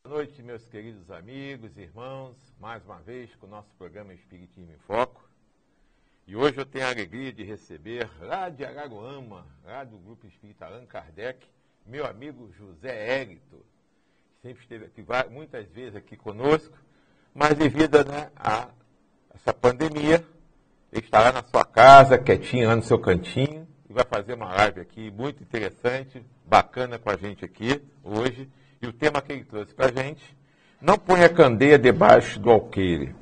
Boa noite, meus queridos amigos, irmãos, mais uma vez com o nosso programa Espiritismo em Foco. E hoje eu tenho a alegria de receber, lá de Araruama, lá do Grupo Espírita Allan Kardec, meu amigo José Hélito, que sempre esteve aqui muitas vezes aqui conosco, mas devido a essa pandemia, ele está lá na sua casa, quietinho, lá no seu cantinho, e vai fazer uma live aqui muito interessante, bacana com a gente aqui hoje. E o tema que ele trouxe para a gente, não ponha a candeia debaixo do alqueire.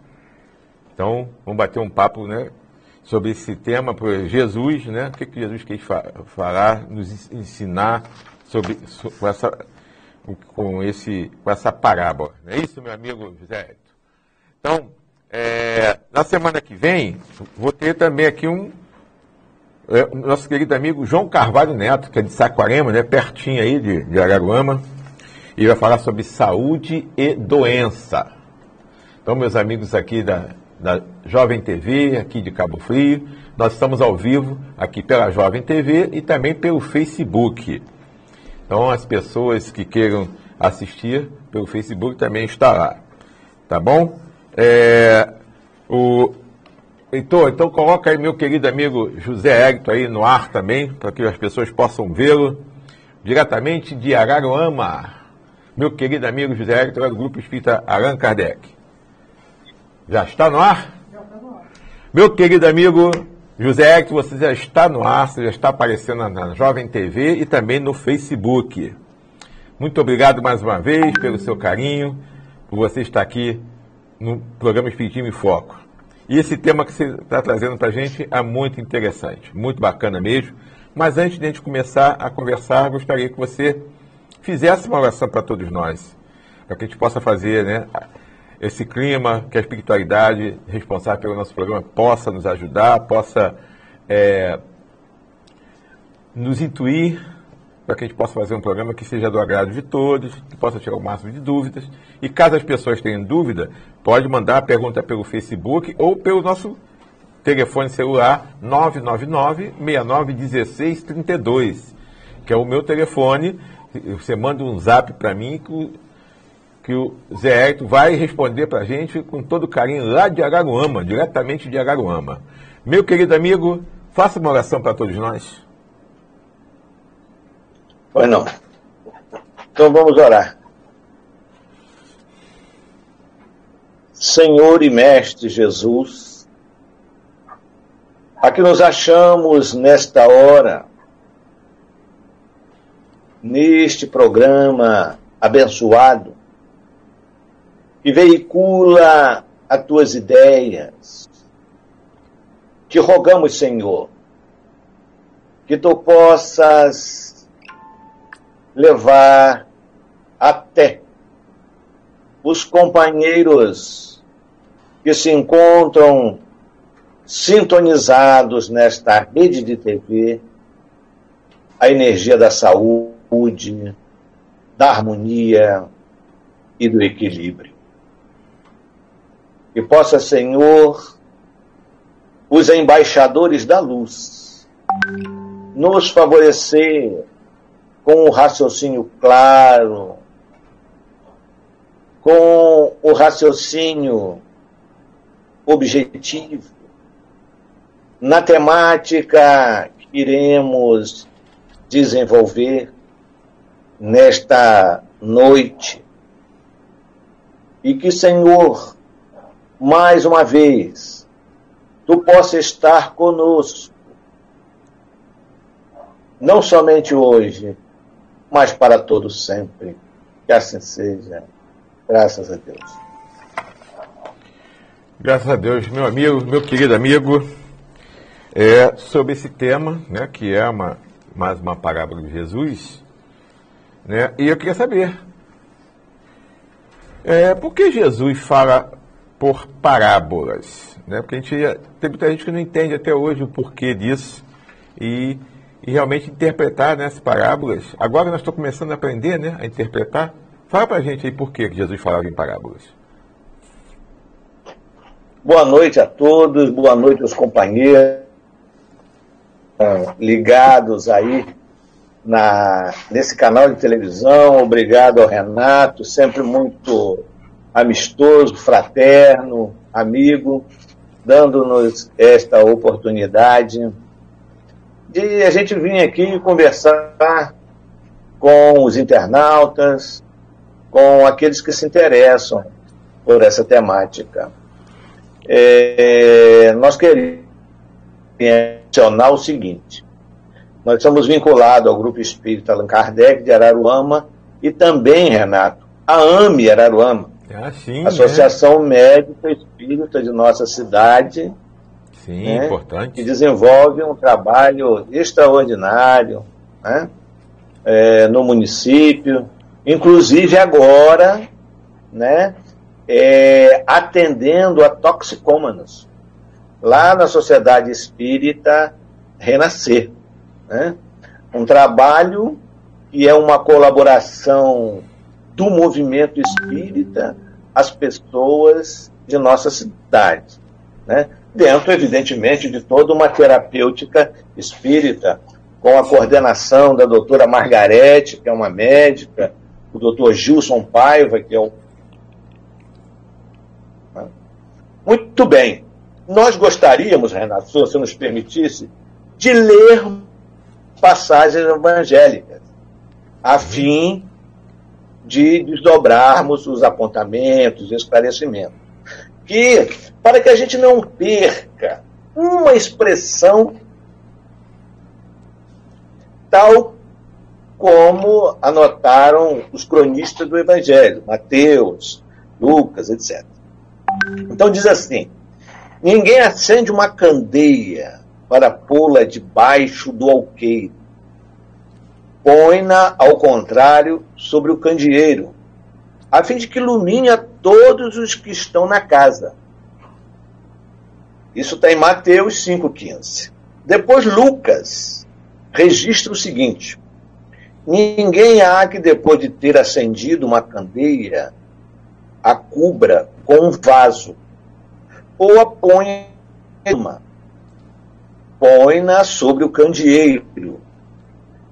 Então, vamos bater um papo, sobre esse tema, por Jesus, o que Jesus quis falar, nos ensinar com essa parábola. Não é isso, meu amigo José Hélito? Então, na semana que vem, vou ter também aqui nosso querido amigo João Carvalho Neto, que é de Saquarema, pertinho aí de Araruama. E vai falar sobre saúde e doença. Então, meus amigos aqui da Jovem TV, aqui de Cabo Frio, nós estamos ao vivo aqui pela Jovem TV e também pelo Facebook. Então, as pessoas que queiram assistir pelo Facebook também está lá. Tá bom? Então, coloca aí meu querido amigo José Hélito aí no ar também, para que as pessoas possam vê-lo diretamente de Araruama. Meu querido amigo José Hélito, do Grupo Espírita Allan Kardec. Já está no ar? Já está no ar. Meu querido amigo José Hélito, você já está no ar, você já está aparecendo na Jovem TV e também no Facebook. Muito obrigado mais uma vez pelo seu carinho, por você estar aqui no programa Espiritismo em Foco. E esse tema que você está trazendo para a gente é muito interessante, muito bacana mesmo. Mas antes de a gente começar a conversar, gostaria que você fizesse uma oração para todos nós, para que a gente possa fazer esse clima, que a espiritualidade responsável pelo nosso programa possa nos ajudar, possa nos intuir, para que a gente possa fazer um programa que seja do agrado de todos, que possa tirar o máximo de dúvidas. E caso as pessoas tenham dúvida, pode mandar a pergunta pelo Facebook ou pelo nosso telefone celular 999-691632, que é o meu telefone. Você manda um zap para mim que o Zé Hélito vai responder para a gente com todo carinho lá de Araruama, diretamente de Araruama. Meu querido amigo, faça uma oração para todos nós. Pois não. Então vamos orar. Senhor e Mestre Jesus, aqui nos achamos nesta hora, neste programa abençoado, que veicula as tuas ideias, te rogamos, Senhor, que tu possas levar até os companheiros que se encontram sintonizados nesta rede de TV, a energia da saúde, da harmonia e do equilíbrio. Que possa, Senhor, os embaixadores da luz nos favorecer com o raciocínio claro, com o raciocínio objetivo, na temática que iremos desenvolver nesta noite. E que, Senhor, mais uma vez, tu possa estar conosco, não somente hoje, mas para todos sempre. Que assim seja. Graças a Deus. Graças a Deus, meu amigo, meu querido amigo, sobre esse tema, que é mais uma parábola de Jesus, e eu queria saber, por que Jesus fala por parábolas? Porque tem muita gente que não entende até hoje o porquê disso e realmente interpretar as parábolas. Agora nós estamos começando a aprender a interpretar. Fala pra gente aí por que Jesus falava em parábolas. Boa noite a todos, boa noite aos companheiros ligados aí nesse canal de televisão. Obrigado ao Renato, sempre muito amistoso, fraterno, amigo, dando-nos esta oportunidade de a gente vir aqui conversar com os internautas, com aqueles que se interessam por essa temática. Nós queremos mencionar o seguinte: nós somos vinculados ao Grupo Espírita Allan Kardec de Araruama e também, Renato, a AME Araruama, sim, Associação Médica Espírita de nossa cidade. Sim, né, importante. Que desenvolve um trabalho extraordinário, né, no município, inclusive agora, né, atendendo a toxicômanos, lá na Sociedade Espírita Renascer. Né, um trabalho que é uma colaboração do movimento espírita às pessoas de nossa cidade, né? Dentro, evidentemente, de toda uma terapêutica espírita, com a coordenação da doutora Margarete, que é uma médica, o doutor Gilson Paiva, que é um... Muito bem. Nós gostaríamos, Renato, se você nos permitisse, de ler passagens evangélicas, a fim de desdobrarmos os apontamentos, os esclarecimentos. Para que a gente não perca uma expressão tal como anotaram os cronistas do Evangelho, Mateus, Lucas, etc. Então diz assim: ninguém acende uma candeia para pô-la debaixo do alqueire. Põe-na, ao contrário, sobre o candeeiro, a fim de que ilumine a todos os que estão na casa. Isso está em Mateus 5,15. Depois Lucas registra o seguinte: ninguém há que, depois de ter acendido uma candeia, a cubra com um vaso, ou a ponha em uma. Põe-na sobre o candeeiro,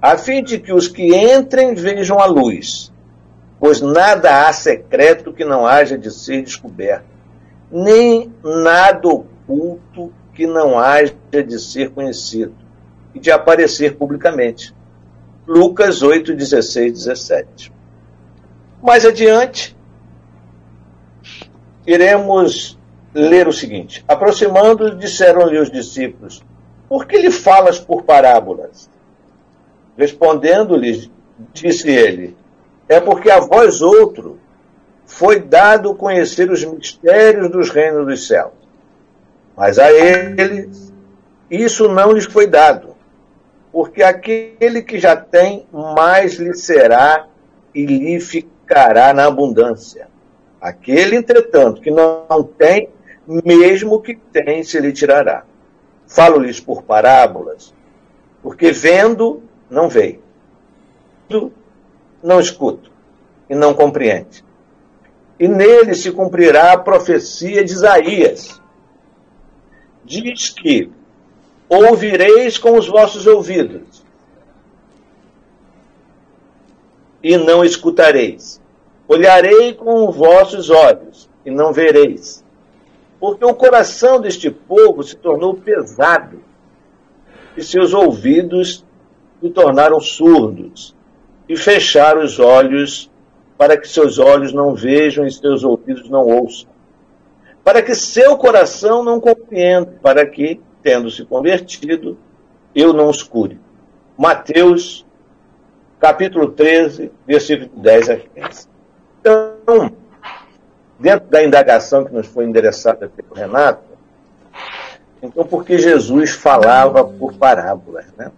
a fim de que os que entrem vejam a luz. Pois nada há secreto que não haja de ser descoberto, nem nada oculto que não haja de ser conhecido e de aparecer publicamente. Lucas 8, 16, 17. Mais adiante, iremos ler o seguinte: aproximando, disseram-lhe os discípulos: por que lhe falas por parábolas? Respondendo-lhes, disse ele: é porque a vós outro foi dado conhecer os mistérios dos reinos dos céus. Mas a eles isso não lhes foi dado, porque aquele que já tem, mais lhe será e lhe ficará na abundância. Aquele, entretanto, que não tem, mesmo que tem, se lhe tirará. Falo-lhes por parábolas, porque vendo, não veem, não escuto e não compreende. E nele se cumprirá a profecia de Isaías. Diz que ouvireis com os vossos ouvidos e não escutareis. Olharei com os vossos olhos e não vereis. Porque o coração deste povo se tornou pesado e seus ouvidos se tornaram surdos, e fecharam os olhos, para que seus olhos não vejam e seus ouvidos não ouçam, para que seu coração não compreenda, para que, tendo se convertido, eu não os cure. Mateus, capítulo 13, versículo 10 a 15. Então, dentro da indagação que nos foi endereçada pelo Renato, então, por que Jesus falava por parábolas, né?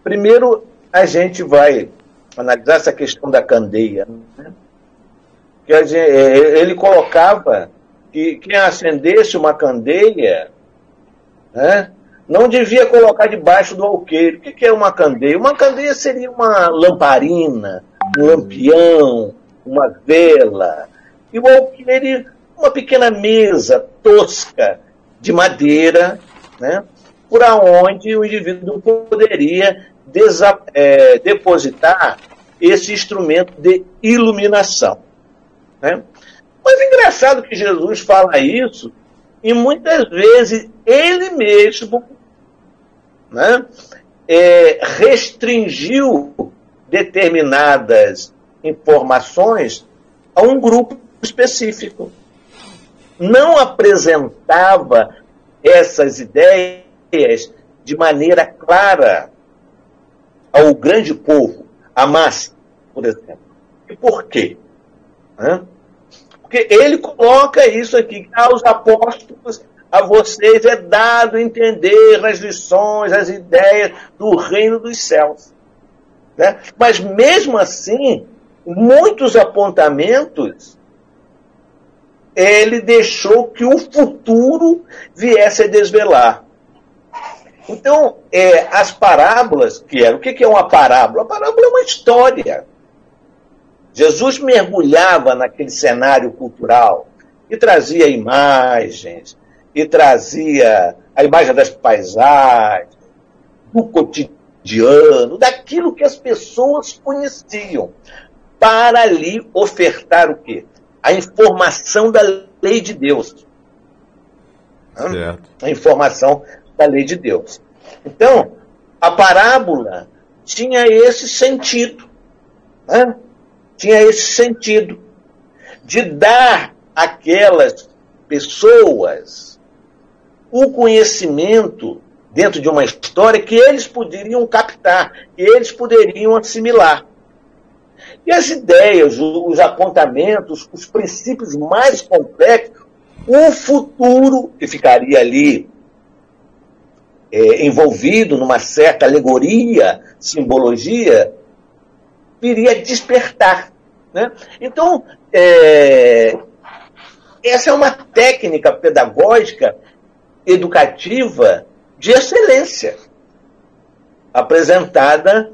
Primeiro, a gente vai analisar essa questão da candeia, né? Que ele colocava que quem acendesse uma candeia, né, não devia colocar debaixo do alqueire. O que é uma candeia? Uma candeia seria uma lamparina, um lampião, uma vela. E o alqueire, uma pequena mesa tosca de madeira, né, por onde o indivíduo poderia depositar esse instrumento de iluminação. Né? Mas é engraçado que Jesus fala isso e muitas vezes ele mesmo, né, restringiu determinadas informações a um grupo específico. Não apresentava essas ideias de maneira clara ao grande povo, a massa, por exemplo. E por quê? Porque ele coloca isso aqui, aos apóstolos, a vocês é dado entender as lições, as ideias do reino dos céus. Né? Mas mesmo assim, muitos apontamentos ele deixou que o futuro viesse a desvelar. Então, as parábolas, o que é uma parábola? A parábola é uma história. Jesus mergulhava naquele cenário cultural e trazia imagens, e trazia a imagem das paisagens, do cotidiano, daquilo que as pessoas conheciam, para ali ofertar o quê? A informação da lei de Deus. Certo. A informação da lei de Deus. Então, a parábola tinha esse sentido. Né? Tinha esse sentido de dar àquelas pessoas o conhecimento dentro de uma história que eles poderiam captar, que eles poderiam assimilar. E as ideias, os apontamentos, os princípios mais complexos, o futuro, que ficaria ali envolvido numa certa alegoria, simbologia, viria despertar. Né? Então, essa é uma técnica pedagógica, educativa, de excelência, apresentada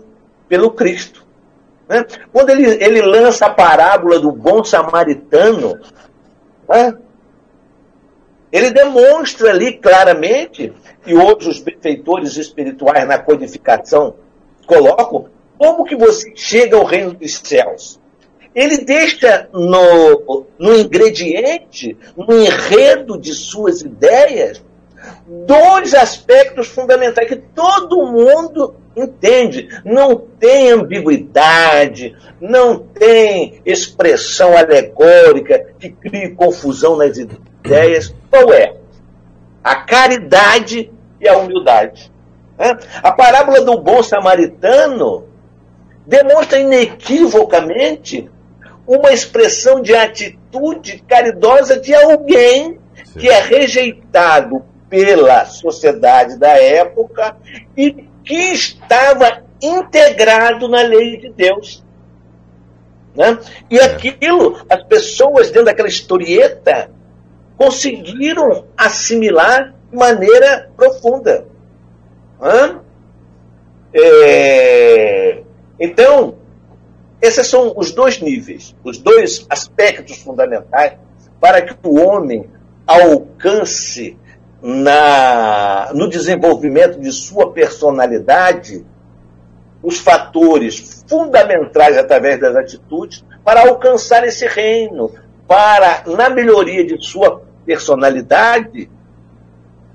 pelo Cristo. Né? Quando ele lança a parábola do bom samaritano, né? Ele demonstra ali claramente, e hoje os benfeitores espirituais na codificação colocam, como que você chega ao reino dos céus. Ele deixa no ingrediente, no enredo de suas ideias, dois aspectos fundamentais que todo mundo entende. Não tem ambiguidade, não tem expressão alegórica que crie confusão nas ideias. Qual é? A caridade e a humildade. A parábola do bom samaritano demonstra inequivocamente uma expressão de atitude caridosa de alguém que é rejeitado pela sociedade da época e que estava integrado na lei de Deus. Né? E aquilo, as pessoas dentro daquela historieta conseguiram assimilar de maneira profunda. Então, esses são os dois níveis, os dois aspectos fundamentais para que o homem alcance no desenvolvimento de sua personalidade os fatores fundamentais através das atitudes para alcançar esse reino, para, na melhoria de sua personalidade,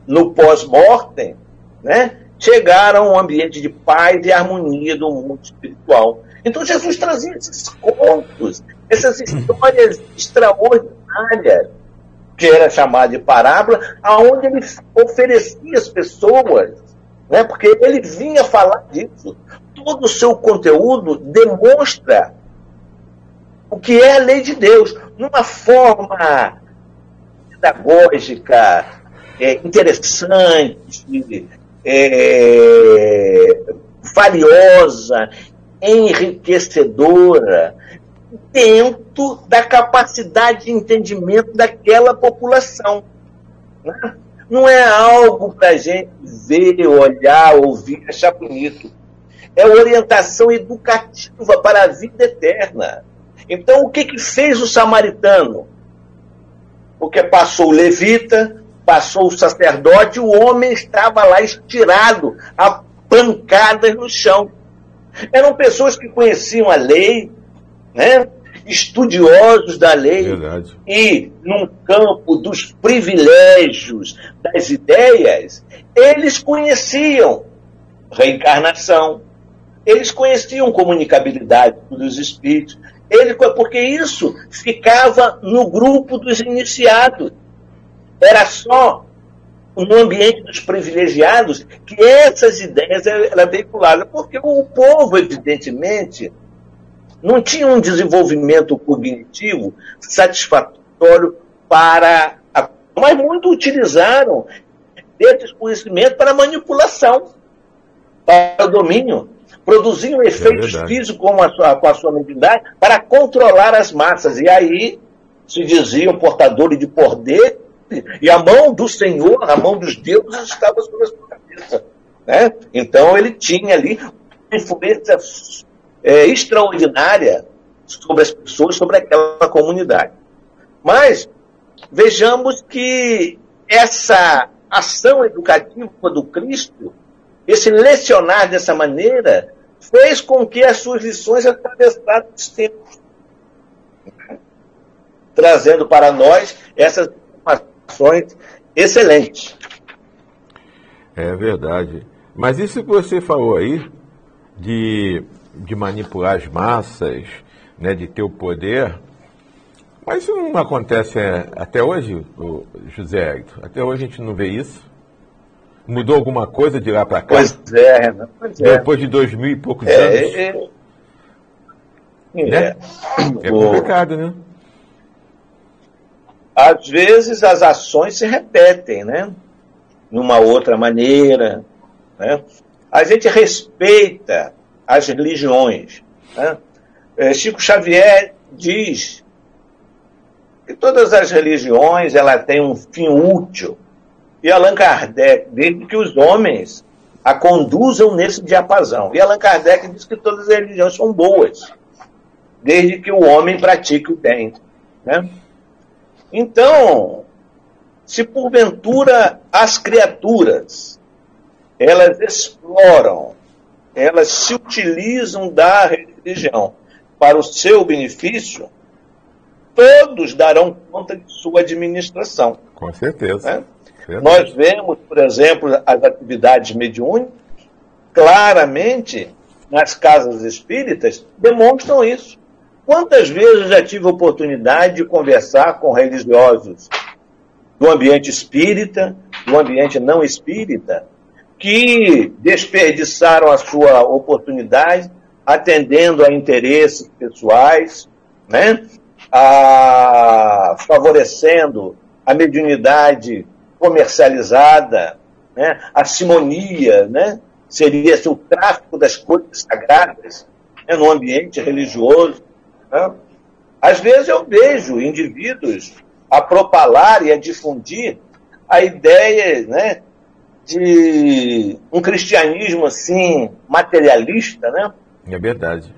no pós-mortem, né, chegar a um ambiente de paz e harmonia do mundo espiritual. Então Jesus trazia esses contos, essas histórias extraordinárias, que era chamada de parábola, aonde ele oferecia às pessoas, né, porque ele vinha falar disso. Todo o seu conteúdo demonstra o que é a lei de Deus, numa forma pedagógica, interessante, valiosa, enriquecedora, dentro da capacidade de entendimento daquela população. Né? Não é algo para a gente ver, olhar, ouvir, achar bonito. É orientação educativa para a vida eterna. Então, o que fez o samaritano? Porque passou o levita, passou o sacerdote, o homem estava lá estirado, a pancadas no chão. Eram pessoas que conheciam a lei, né? Estudiosos da lei. Verdade. E, num campo dos privilégios das ideias, eles conheciam reencarnação, eles conheciam comunicabilidade dos espíritos, porque isso ficava no grupo dos iniciados. Era só no ambiente dos privilegiados que essas ideias eram veiculadas, porque o povo, evidentemente, não tinha um desenvolvimento cognitivo satisfatório mas muito utilizaram esses conhecimentos para manipulação, para o domínio. Produziam efeitos físicos com a sua mediunidade para controlar as massas. E aí se diziam portadores de poder, e a mão do Senhor, a mão dos deuses estava sobre a sua cabeça. Né? Então ele tinha ali uma influência extraordinária sobre as pessoas, sobre aquela comunidade. Mas vejamos que essa ação educativa do Cristo, esse lecionar dessa maneira, fez com que as suas lições atravessassem os tempos, trazendo para nós essas informações excelentes. É verdade. Mas isso que você falou aí, de manipular as massas, né, de ter o poder, mas isso não acontece até hoje, José Hélito? Até hoje a gente não vê isso? Mudou alguma coisa de lá para cá? Pois é, Renan. Depois de 2000 e poucos anos. Né? É complicado, né? Às vezes as ações se repetem, né? De uma outra maneira. Né? A gente respeita as religiões. Né? Chico Xavier diz que todas as religiões elas têm um fim útil. E Allan Kardec, desde que os homens a conduzam nesse diapasão. E Allan Kardec diz que todas as religiões são boas, desde que o homem pratique o bem. Né? Então, se porventura as criaturas, elas exploram, elas se utilizam da religião para o seu benefício, todos darão conta de sua administração. Com certeza. Né? Nós vemos, por exemplo, as atividades mediúnicas, claramente, nas casas espíritas, demonstram isso. Quantas vezes eu já tive a oportunidade de conversar com religiosos do ambiente espírita, do ambiente não espírita, que desperdiçaram a sua oportunidade atendendo a interesses pessoais, né? Favorecendo a mediunidade comercializada, né? A simonia, né? Seria o tráfico das coisas sagradas, né? No ambiente religioso. Né? Às vezes eu vejo indivíduos a propalar e a difundir a ideia, né, de um cristianismo assim materialista, né? É verdade.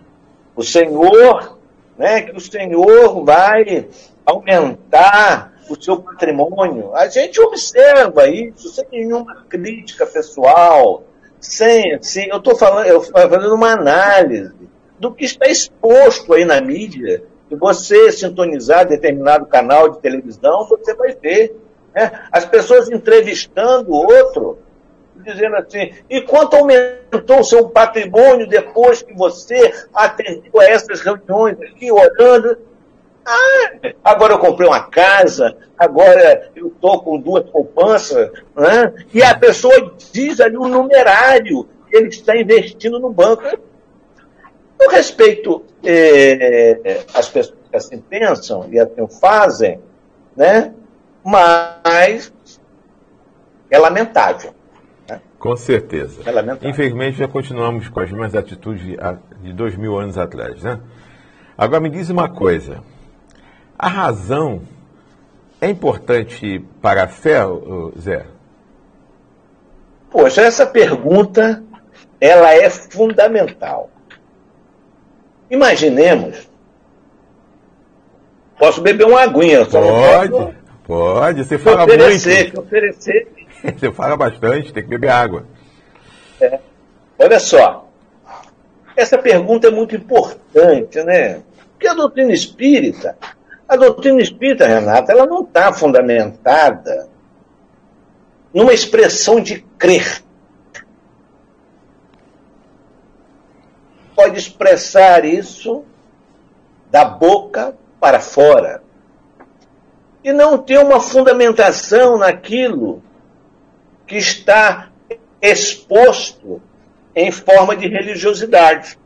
O Senhor, né, que o Senhor vai aumentar o seu patrimônio. A gente observa isso sem nenhuma crítica pessoal, eu estou fazendo uma análise do que está exposto aí na mídia. Se você sintonizar determinado canal de televisão, você vai ver, né, as pessoas entrevistando o outro, dizendo assim, e quanto aumentou o seu patrimônio depois que você atendeu a essas reuniões aqui, olhando, agora eu comprei uma casa, agora eu estou com 2 poupanças, né? E a pessoa diz ali o numerário que ele está investindo no banco. Eu respeito as pessoas que assim pensam e assim fazem, né? Mas é lamentável. Né? Com certeza. É lamentável. Infelizmente já continuamos com as mesmas atitudes de 2000 anos atrás, né? Agora me diz uma coisa. A razão é importante para a fé, Zé? Poxa, essa pergunta ela é fundamental. Imaginemos. Posso beber uma aguinha? Pode. Pode, você fala muito. Oferecer. Você fala bastante, tem que beber água. Olha só, essa pergunta é muito importante, né? Porque a doutrina espírita, Renata, ela não está fundamentada numa expressão de crer. Pode expressar isso da boca para fora e não ter uma fundamentação naquilo que está exposto em forma de religiosidade.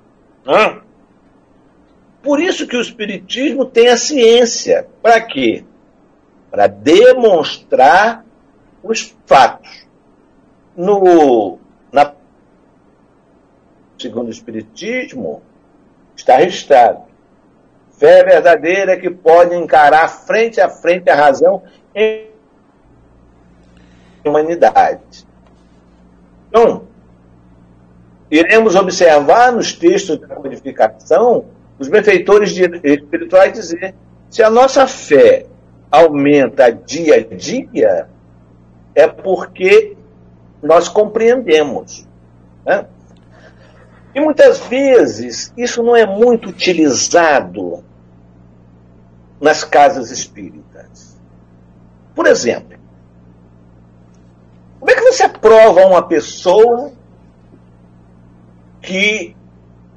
Por isso que o Espiritismo tem a ciência. Para quê? Para demonstrar os fatos. Segundo o Espiritismo, está registrado. Fé verdadeira que pode encarar frente a frente a razão em humanidade. Então, iremos observar nos textos da codificação os benfeitores espirituais dizer: se a nossa fé aumenta dia a dia, é porque nós compreendemos. Né? E muitas vezes isso não é muito utilizado nas casas espíritas. Por exemplo, como é que você aprova uma pessoa que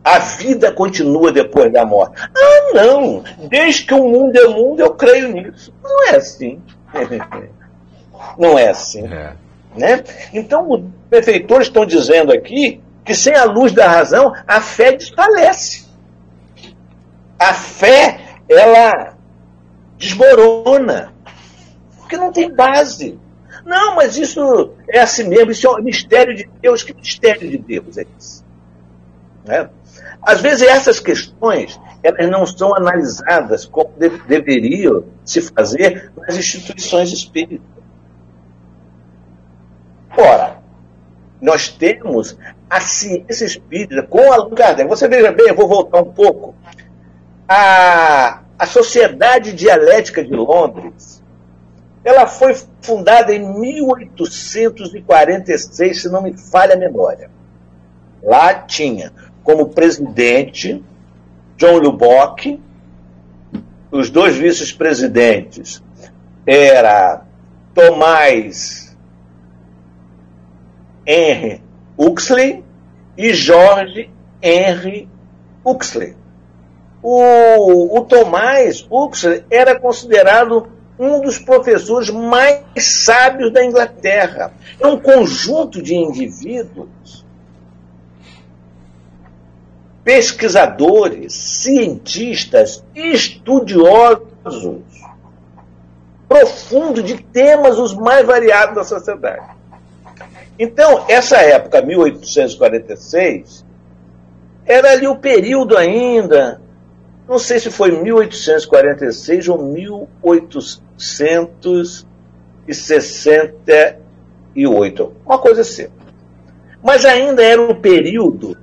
a vida continua depois da morte? Ah, não! Desde que o mundo é mundo, eu creio nisso. Não é assim. Não é assim. Né? Então, os benfeitores estão dizendo aqui que sem a luz da razão, a fé desfalece. A fé, ela desmorona. Porque não tem base. Não, mas isso é assim mesmo, isso é um mistério de Deus. Que mistério de Deus é isso? Né? Às vezes essas questões, elas não são analisadas como deveriam se fazer nas instituições espíritas. Ora, nós temos a ciência espírita com Allan Kardec. Você veja bem, eu vou voltar um pouco. A Sociedade Dialética de Londres, ela foi fundada em 1846, se não me falha a memória. Lá tinha como presidente John Lubbock, os dois vice-presidentes era Thomas Henry Huxley e George Henry Huxley. O Thomas Huxley era considerado um dos professores mais sábios da Inglaterra. É um conjunto de indivíduos, pesquisadores, cientistas, estudiosos, profundos de temas os mais variados da sociedade. Então, essa época, 1846, era ali o período ainda, não sei se foi 1846 ou 1868, uma coisa assim. Mas ainda era o período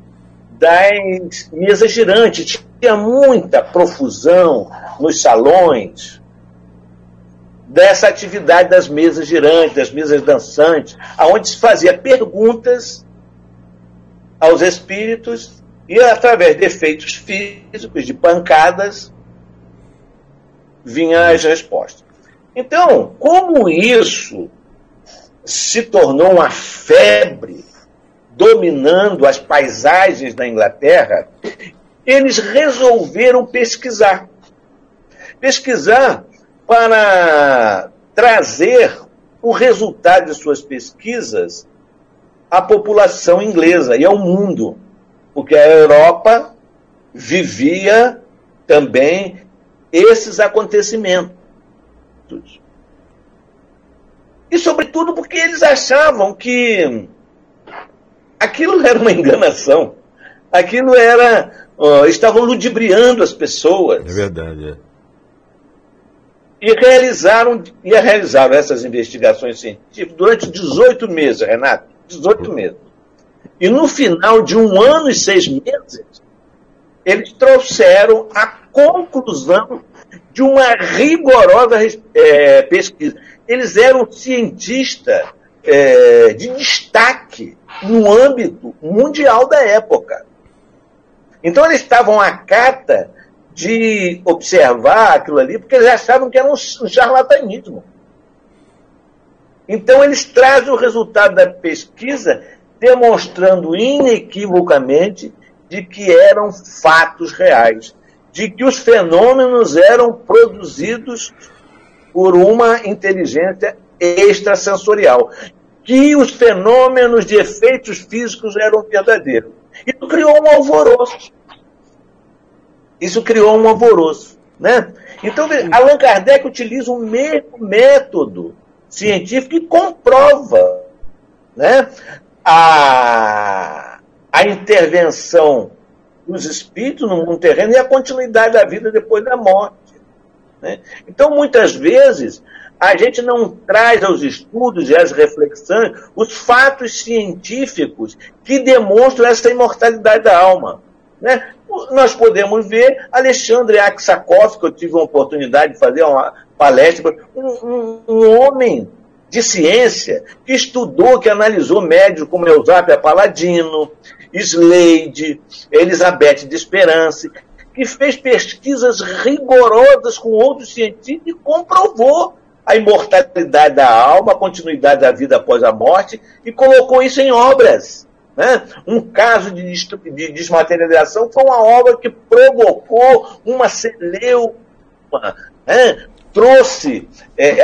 das mesas girantes, tinha muita profusão nos salões, dessa atividade das mesas girantes, das mesas dançantes, onde se fazia perguntas aos espíritos e, através de efeitos físicos, de pancadas, vinham as respostas. Então, como isso se tornou uma febre dominando as paisagens da Inglaterra, eles resolveram pesquisar. Pesquisar para trazer o resultado de suas pesquisas à população inglesa e ao mundo, porque a Europa vivia também esses acontecimentos. E, sobretudo, porque eles achavam que aquilo era uma enganação, aquilo era... estavam ludibriando as pessoas. É verdade, E realizaram essas investigações científicas durante 18 meses, Renato. 18 meses. E no final de 1 ano e 6 meses, eles trouxeram a conclusão de uma rigorosa pesquisa. Eles eram cientistas de destaque no âmbito mundial da época. Então eles estavam à cata de observar aquilo ali, porque eles achavam que era um charlatanismo. Então eles trazem o resultado da pesquisa demonstrando inequivocamente de que eram fatos reais, de que os fenômenos eram produzidos por uma inteligência extrasensorial, que os fenômenos de efeitos físicos eram verdadeiros. Isso criou um alvoroço. Né? Então, Allan Kardec utiliza o mesmo método científico e comprova, né, a intervenção dos espíritos no mundo terreno e a continuidade da vida depois da morte. Né? Então, muitas vezes, a gente não traz aos estudos e às reflexões os fatos científicos que demonstram essa imortalidade da alma. Né? Nós podemos ver Alexandre Aksakov, que eu tive a oportunidade de fazer uma palestra, um homem de ciência que estudou, que analisou médios como Eusébio Palladino, Slade, Elizabeth de Esperance, que fez pesquisas rigorosas com outros cientistas e comprovou a imortalidade da alma, a continuidade da vida após a morte, e colocou isso em obras. Né? Um caso de desmaterialização foi uma obra que provocou uma celeuma, né? Trouxe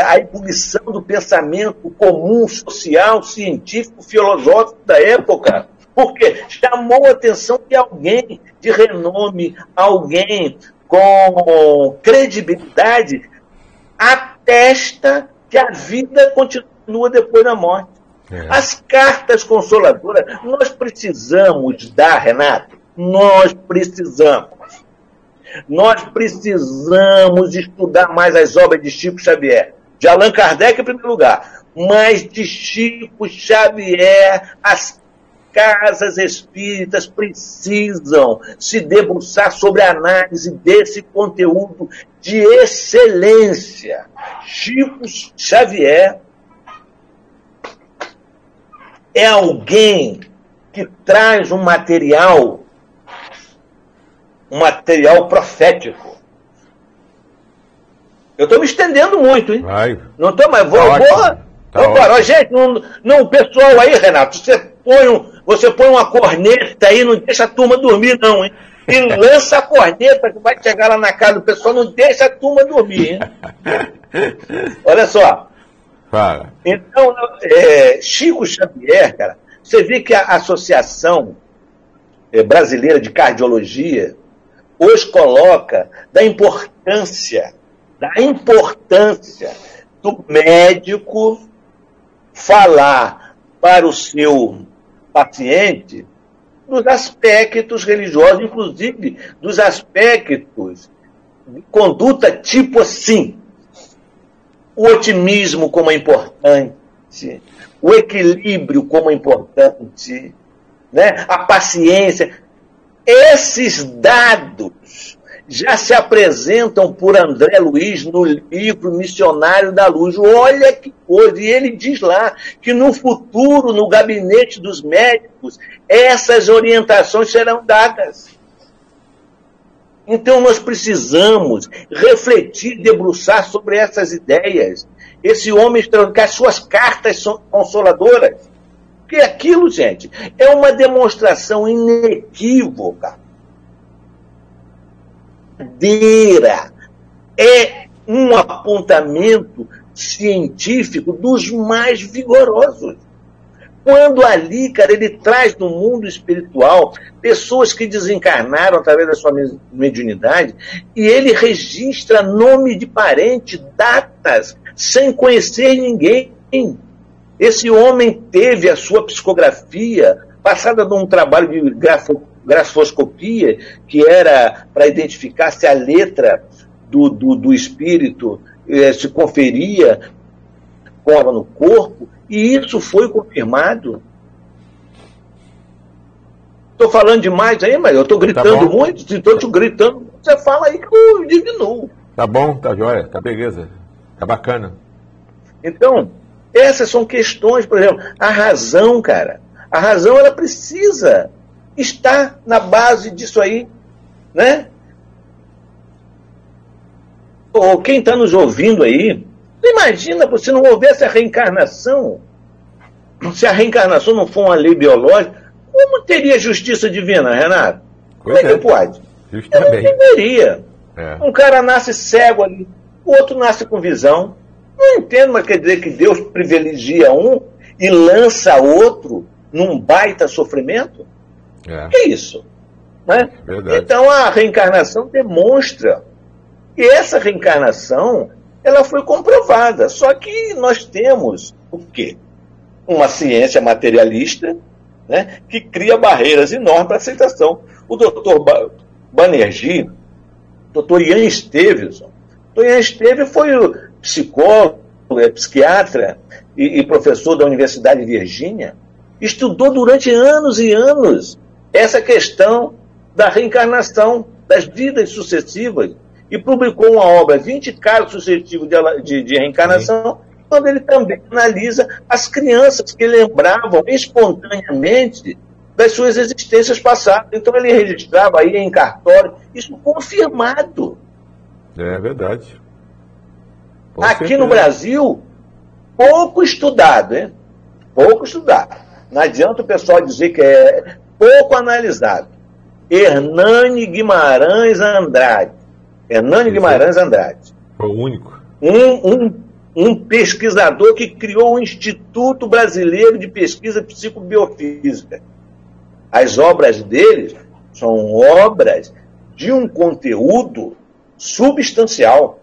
a ebulição do pensamento comum, social, científico, filosófico da época, porque chamou a atenção que alguém de renome, alguém com credibilidade, atesta que a vida continua depois da morte. As cartas consoladoras, nós precisamos dar, Renato, nós precisamos estudar mais as obras de Chico Xavier, de Allan Kardec em primeiro lugar, mas de Chico Xavier, as casas espíritas precisam se debruçar sobre a análise desse conteúdo de excelência. Chico Xavier é alguém que traz um material profético. Eu estou me estendendo muito, hein? Vai. Não estou, mas vou. Gente, não, pessoal aí, Renato, você põe uma corneta aí, não deixa a turma dormir, não, hein? E lança a corneta que vai chegar lá na casa do pessoal, não deixa a turma dormir, hein? Olha só. Fala. Então, Chico Xavier, cara, você vê que a Associação Brasileira de Cardiologia hoje coloca da importância do médico falar para o seu paciente dos aspectos religiosos, inclusive dos aspectos de conduta tipo assim. O otimismo como é importante, o equilíbrio como é importante, né? A paciência. Esses dados já se apresentam por André Luiz no livro Missionário da Luz. Olha que coisa! E ele diz lá que no futuro, no gabinete dos médicos, essas orientações serão dadas. Então nós precisamos refletir, debruçar sobre essas ideias. Esse homem extraordinário, que as suas cartas são consoladoras. Porque aquilo, gente, é uma demonstração inequívoca. É um apontamento científico dos mais vigorosos. Quando ali, cara, ele traz no mundo espiritual pessoas que desencarnaram através da sua mediunidade e ele registra nome de parente, datas, sem conhecer ninguém. Esse homem teve a sua psicografia passada num trabalho de grafoscopia, que era para identificar se a letra do espírito se conferia no corpo, e isso foi confirmado. Estou falando demais aí, mas eu estou gritando muito, se estou te gritando, você fala aí que eu diminuo. Tá bom, tá jóia, tá beleza. Tá bacana. Então, essas são questões, por exemplo, a razão, cara. A razão, ela precisa estar na base disso aí, né? Ou quem está nos ouvindo aí, imagina se não houvesse a reencarnação, se a reencarnação não for uma lei biológica, como teria justiça divina, Renato? Como é que pode? Justamente. Eu não entenderia. Um cara nasce cego ali, o outro nasce com visão. Não entendo, mas quer dizer que Deus privilegia um e lança outro num baita sofrimento? Que é isso? Né? Então a reencarnação demonstra. E essa reencarnação, ela foi comprovada. Só que nós temos o quê? Uma ciência materialista, né, que cria barreiras enormes para a aceitação. O doutor Banerjee, doutor Ian Stevenson, o Ian Stevenson foi o psicólogo, psiquiatra e professor da Universidade de Virgínia, estudou durante anos e anos essa questão da reencarnação, das vidas sucessivas, e publicou uma obra, 20 casos sucessivos de reencarnação, onde ele também analisa as crianças que lembravam espontaneamente das suas existências passadas. Então ele registrava aí em cartório, isso confirmado. É verdade. Aqui no Brasil, pouco estudado, hein? Pouco estudado. Não adianta o pessoal dizer que é pouco analisado. Hernani Guimarães Andrade. Hernani Guimarães Andrade. Foi o único. Um pesquisador que criou o Instituto Brasileiro de Pesquisa Psicobiofísica. As obras dele são obras de um conteúdo substancial,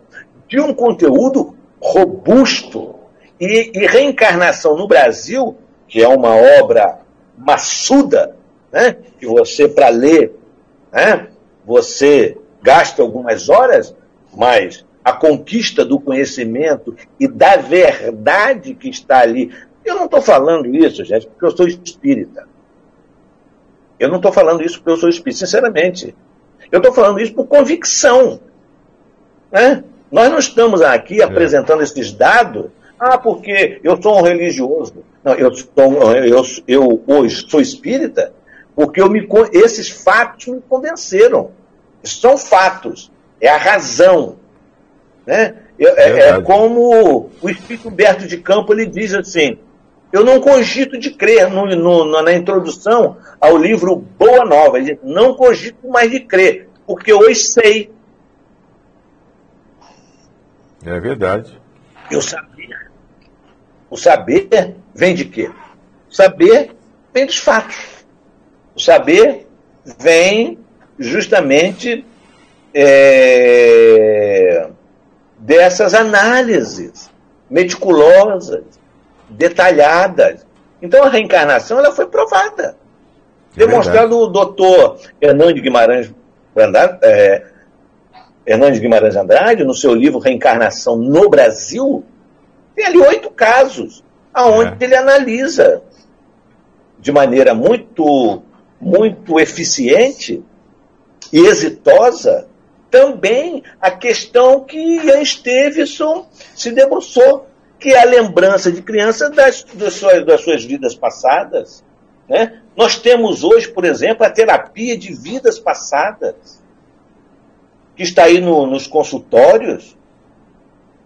de um conteúdo robusto. E Reencarnação no Brasil, que é uma obra maçuda, né, que você, para ler, né, você gasta algumas horas, mas a conquista do conhecimento e da verdade que está ali. Eu não estou falando isso, gente, porque eu sou espírita. Eu não estou falando isso porque eu sou espírita, sinceramente. Eu estou falando isso por convicção. Né? Nós não estamos aqui apresentando esses dados, porque eu sou um religioso. Não, eu hoje sou espírita porque esses fatos me convenceram. São fatos. É a razão. Né? É como o Espírito Humberto de Campos, ele diz assim: eu não cogito de crer, na introdução ao livro Boa Nova, ele diz, não cogito mais de crer, porque hoje sei. É verdade. O saber vem de quê? O saber vem dos fatos. O saber vem justamente dessas análises meticulosas, detalhadas. Então a reencarnação, ela foi provada. Demonstrado o doutor Hernani Guimarães Andrade, no seu livro Reencarnação no Brasil, tem ali 8 casos, onde ele analisa de maneira muito, muito eficiente e exitosa também a questão que Ian Stevenson se debruçou, que é a lembrança de criança das suas vidas passadas. Né? Nós temos hoje, por exemplo, a terapia de vidas passadas, que está aí nos consultórios.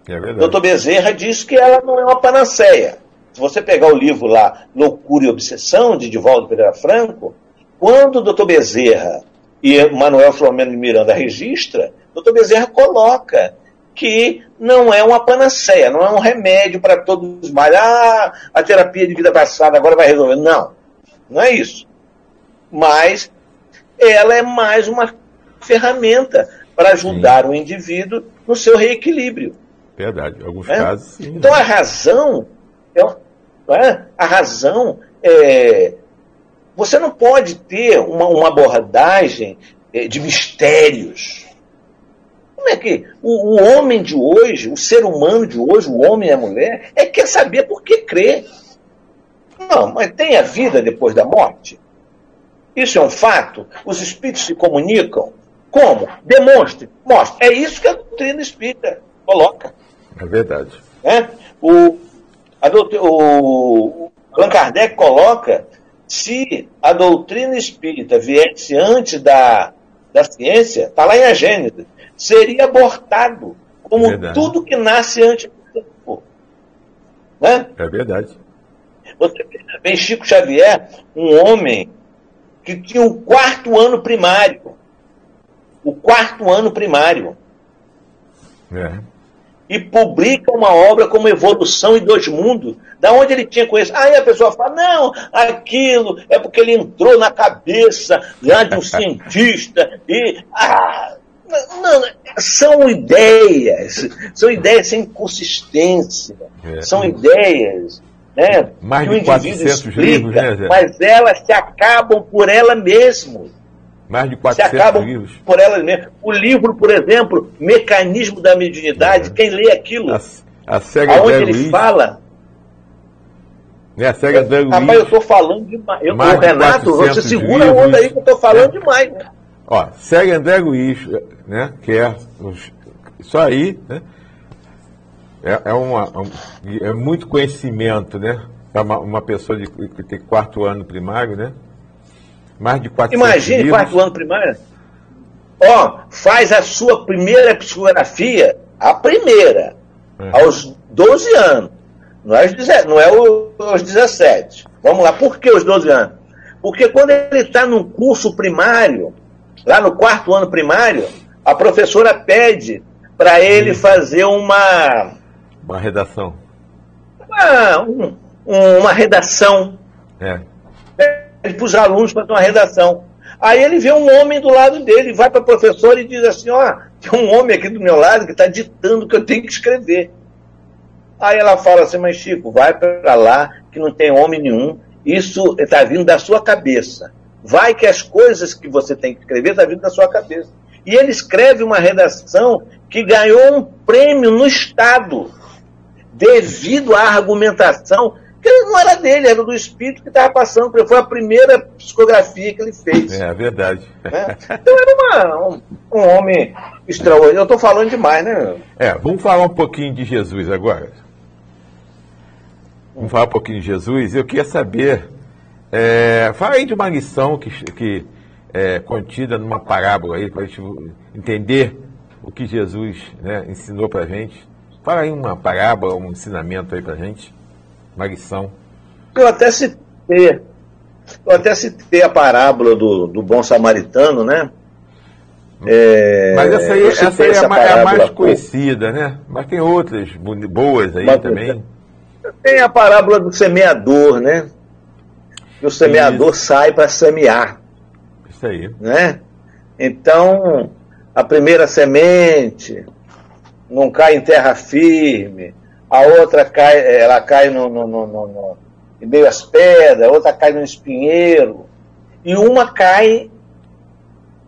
É verdade. Dr. Bezerra diz que ela não é uma panaceia. Se você pegar o livro lá, Loucura e Obsessão, de Divaldo Pereira Franco, quando o Dr. Bezerra e Manuel Filomeno de Miranda registra, o Dr. Bezerra coloca que não é uma panaceia, não é um remédio para todos os males. A terapia de vida passada agora vai resolver. Não é isso. Mas ela é mais uma ferramenta para ajudar o indivíduo no seu reequilíbrio. Verdade, em alguns casos, sim. Então a razão você não pode ter uma abordagem de mistérios. Como é que o homem de hoje, o ser humano de hoje, o homem e a mulher, quer saber por que crê. Não, mas tem a vida depois da morte? Isso é um fato? Os espíritos se comunicam Como? Demonstre, mostre. É isso que a doutrina espírita coloca. É verdade. Né? O Allan Kardec coloca, se a doutrina espírita viesse antes da ciência, está lá em A Gênese, seria abortado, como tudo que nasce antes do tempo. Né? É verdade. Você vê Chico Xavier, um homem que tinha o 4º ano primário. O 4º ano primário. É. E publica uma obra como Evolução e Dois Mundos, da onde ele tinha conhecido. Aí a pessoa fala, não, aquilo é porque ele entrou na cabeça lá de um cientista e... não, são ideias sem consistência, são ideias, né, mais que de 400 livros, né, Zé? Mas elas se acabam por elas mesmas. Mais de Se 400 acabam livros. por elas mesmas. O livro, por exemplo, Mecanismo da Mediunidade, quem lê aquilo, a cega aonde André ele Luiz, fala... né, a cega André Luiz, rapaz, eu estou falando demais. Mais o Renato, de você segura livros, a onda aí que eu estou falando demais. Né? Ó, cega André Luiz, né, que é isso aí, né, é muito conhecimento, né, para uma pessoa que tem 4º ano primário, né, mais de 400 Imagine, livros. 4º ano primário. Ó, faz a sua primeira psicografia, a primeira, aos 12 anos. Não é aos 17. Vamos lá, por que os 12 anos? Porque quando ele está num curso primário, lá no 4º ano primário, a professora pede para ele fazer uma redação. Uma redação. Pede para os alunos fazer uma redação. Aí ele vê um homem do lado dele, vai para a professora e diz assim, ó, tem um homem aqui do meu lado que está ditando o que eu tenho que escrever. Aí ela fala assim, mas Chico, vai para lá, que não tem homem nenhum, isso está vindo da sua cabeça. Vai que as coisas que você tem que escrever estão vindo da sua cabeça. E ele escreve uma redação que ganhou um prêmio no Estado, devido à argumentação, que não era dele, era do espírito que estava passando, porque foi a primeira psicografia que ele fez. É verdade. Né? Então era um homem extraordinário. Eu estou falando demais, né? Vamos falar um pouquinho de Jesus agora. Vamos falar um pouquinho de Jesus. Eu queria saber, fala aí de uma lição que é contida numa parábola aí, para a gente entender o que Jesus, né, ensinou para a gente. Fala aí uma parábola, um ensinamento aí para a gente. Uma lição. Eu até citei a parábola do bom samaritano, né? Mas essa aí é a mais conhecida, né? Mas tem outras boas aí também. Tem a parábola do semeador, né? Que o semeador sai para semear. Isso aí. Né? Então, a primeira semente não cai em terra firme, a outra cai em meio às pedras, a outra cai no espinheiro, e uma cai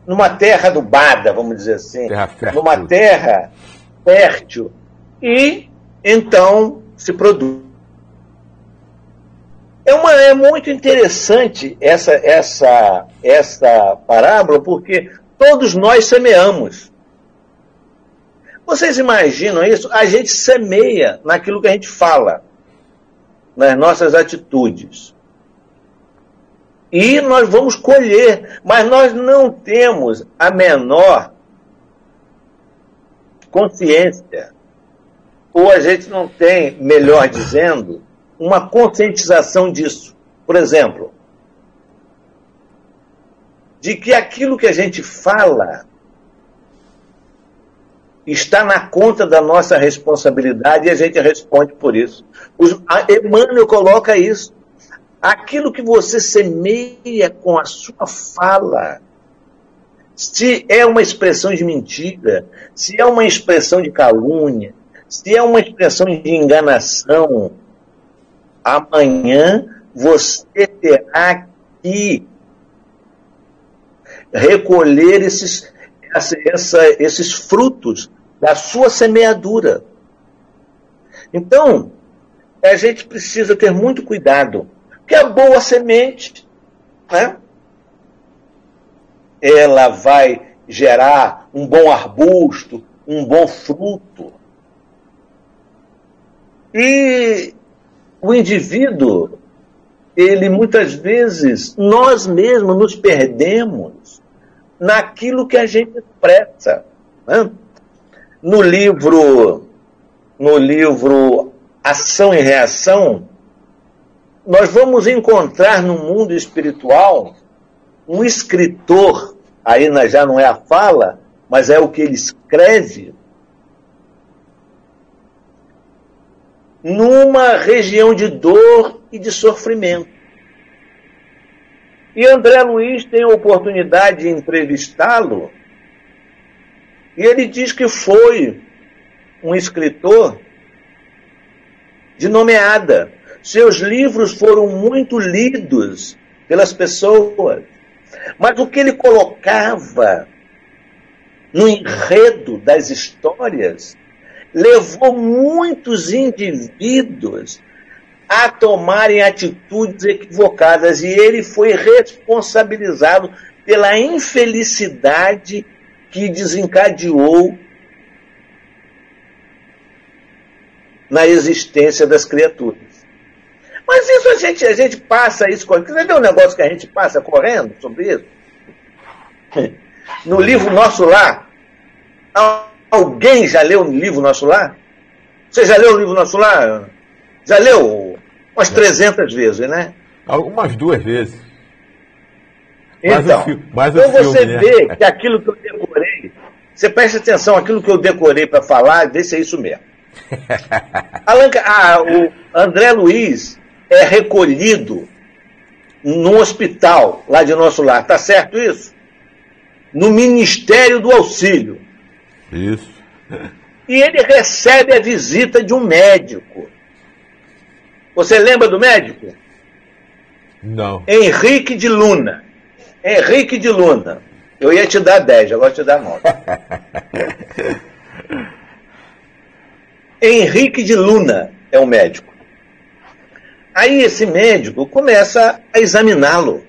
numa terra adubada, vamos dizer assim, numa terra fértil, e então se produz. É muito interessante essa parábola, porque todos nós semeamos. Vocês imaginam isso? A gente semeia naquilo que a gente fala, nas nossas atitudes. E nós vamos colher, mas nós não temos a menor consciência, ou a gente não tem, melhor dizendo, uma conscientização disso. Por exemplo, de que aquilo que a gente fala está na conta da nossa responsabilidade e a gente responde por isso. Emmanuel coloca isso. Aquilo que você semeia com a sua fala, se é uma expressão de mentira, se é uma expressão de calúnia, se é uma expressão de enganação, amanhã você terá que recolher esses frutos da sua semeadura. Então, a gente precisa ter muito cuidado, porque a boa semente, né, ela vai gerar um bom arbusto, um bom fruto. E o indivíduo, ele muitas vezes, nós mesmos nos perdemos naquilo que a gente expressa. Né? No livro Ação e Reação, nós vamos encontrar no mundo espiritual um escritor, aí já não é a fala, mas é o que ele escreve, numa região de dor e de sofrimento. E André Luiz tem a oportunidade de entrevistá-lo, e ele diz que foi um escritor de nomeada. Seus livros foram muito lidos pelas pessoas, mas o que ele colocava no enredo das histórias levou muitos indivíduos a tomarem atitudes equivocadas, e ele foi responsabilizado pela infelicidade que desencadeou na existência das criaturas. Mas isso a gente passa isso correndo. Você vê um negócio que a gente passa correndo sobre isso? No livro Nosso Lar, alguém já leu o livro Nosso Lar? Você já leu o livro Nosso Lar? Já leu umas 300 vezes, né? Algumas 2 vezes. Então, você vê que aquilo que eu decorei, você presta atenção, aquilo que eu decorei para falar, vê se é isso mesmo. O André Luiz é recolhido num hospital lá de Nosso Lar, tá certo isso? No Ministério do Auxílio. Isso. E ele recebe a visita de um médico. Você lembra do médico? Não. Henrique de Luna. Henrique de Luna. Eu ia te dar 10, agora te dar 9. Henrique de Luna é o médico. Aí esse médico começa a examiná-lo.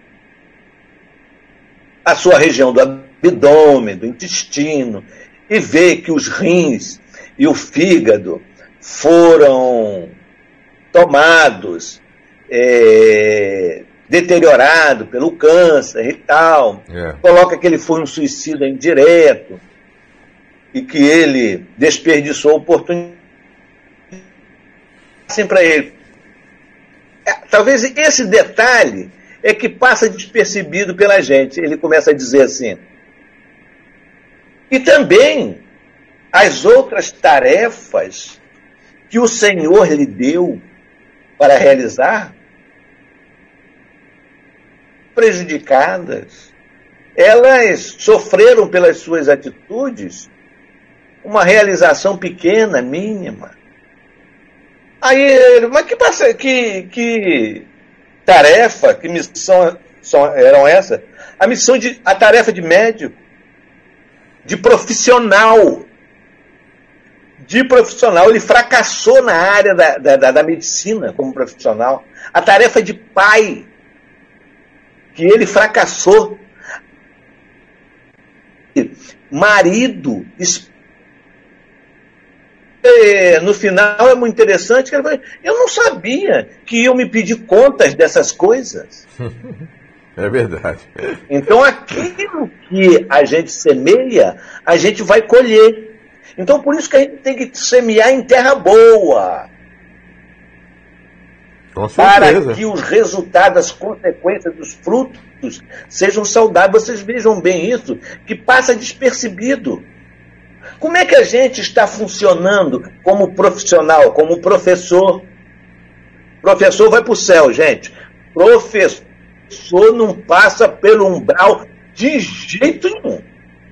A sua região do abdômen, do intestino, e vê que os rins e o fígado foram tomados, deteriorados pelo câncer e tal. Coloca que ele foi um suicida indireto e que ele desperdiçou oportunidade assim para ele. Talvez esse detalhe é que passa despercebido pela gente. Ele começa a dizer assim. E também as outras tarefas que o Senhor lhe deu para realizar, prejudicadas, elas sofreram pelas suas atitudes uma realização pequena, mínima. Aí, mas que tarefa, que missão eram essas? A tarefa de médico, de profissional. Ele fracassou na área da medicina como profissional. A tarefa de pai, que ele fracassou. Marido, no final é muito interessante, que ele fala, eu não sabia que iam me pedir contas dessas coisas. É verdade. Então aquilo que a gente semeia, a gente vai colher. Então por isso que a gente tem que semear em terra boa. Com certeza. Para que os resultados, as consequências dos frutos sejam saudáveis. Vocês vejam bem isso, que passa despercebido. Como é que a gente está funcionando como profissional, como professor? Professor vai para o céu, gente. Professor não passa pelo umbral de jeito nenhum.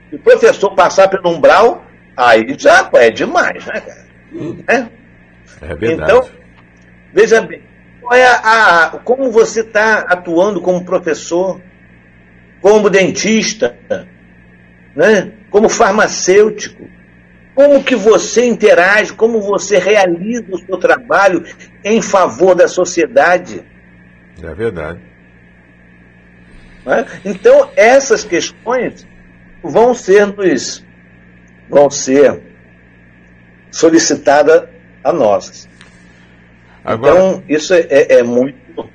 Se o professor passar pelo umbral, aí já é demais, né, cara? É verdade. Então, veja bem, como você está atuando como professor, como dentista, né? Como farmacêutico, como que você interage, como você realiza o seu trabalho em favor da sociedade. É verdade. Né? Então, essas questões vão ser solicitadas a nós. Agora, então, isso é muito...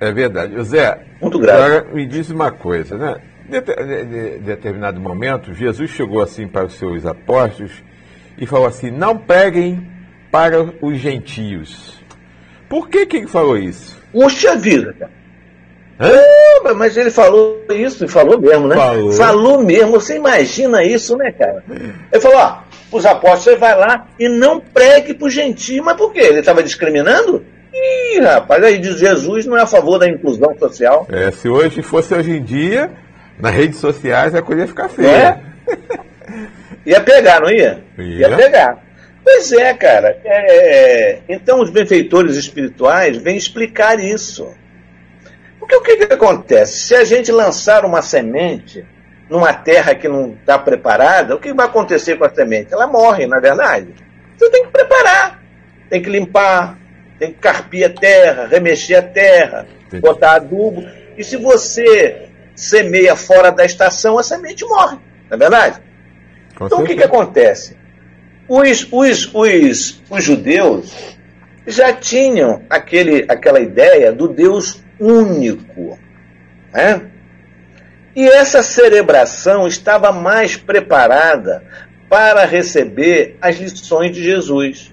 É verdade. Zé, muito grave. Agora me diz uma coisa, né? Em determinado momento, Jesus chegou assim para os seus apóstolos e falou assim, não preguem para os gentios. Por que ele falou isso? Puxa vida, cara. Mas ele falou isso, falou mesmo, né? Falou mesmo, você imagina isso, né, cara? Ele falou, os apóstolos, você vai lá e não pregue para os gentios. Mas por quê? Ele estava discriminando? Ih, rapaz, aí diz Jesus não é a favor da inclusão social. Se hoje fosse hoje em dia, nas redes sociais a coisa ia ficar feia. Ia pegar, não ia? Ia pegar. Pois é, cara. Então os benfeitores espirituais vêm explicar isso. Porque o que acontece? Se a gente lançar uma semente numa terra que não está preparada, o que vai acontecer com a semente? Ela morre, na verdade. Você tem que preparar, tem que limpar, tem que carpir a terra, remexer a terra, botar adubo. E se você semeia fora da estação, a semente morre, não é verdade? Então o que acontece? Os judeus já tinham aquela ideia do Deus único, né? E essa cerebração estava mais preparada para receber as lições de Jesus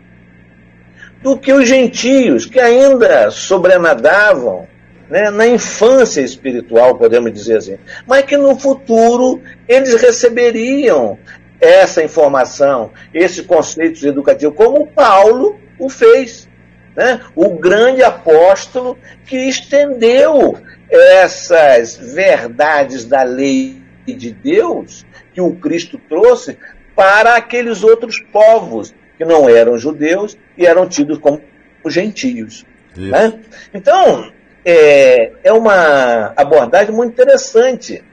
do que os gentios, que ainda sobrenadavam, né, na infância espiritual, podemos dizer assim, mas que no futuro eles receberiam essa informação, esses conceitos educativos, como Paulo o fez, né? O grande apóstolo que estendeu essas verdades da lei de Deus que o Cristo trouxe para aqueles outros povos que não eram judeus e eram tidos como gentios. Né? Então, é uma abordagem muito interessante,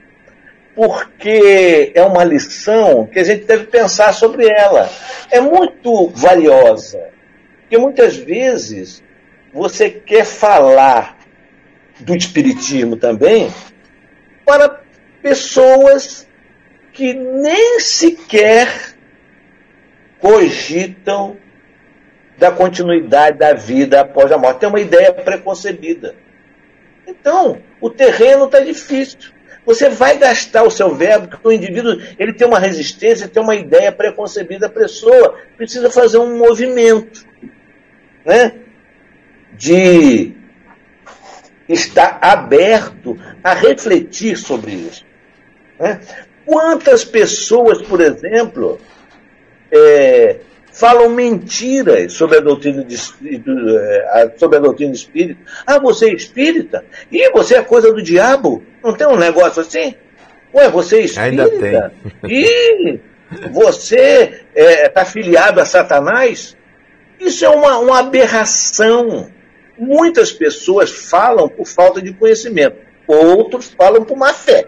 porque é uma lição que a gente deve pensar sobre ela. É muito valiosa, porque muitas vezes você quer falar do espiritismo também para pessoas que nem sequer cogitam da continuidade da vida após a morte. Tem uma ideia preconcebida. Então, o terreno está difícil. Você vai gastar o seu verbo, porque o indivíduo ele tem uma resistência, tem uma ideia preconcebida. A pessoa precisa fazer um movimento, né, de estar aberto a refletir sobre isso. Né? Quantas pessoas, por exemplo, falam mentiras sobre a doutrina espírita. Você é espírita? Ih, você é coisa do diabo? Não tem um negócio assim? Ué, você é espírita? Ainda tem. Ih, você está filiado a Satanás? Isso é uma aberração. Muitas pessoas falam por falta de conhecimento. Outros falam por má fé.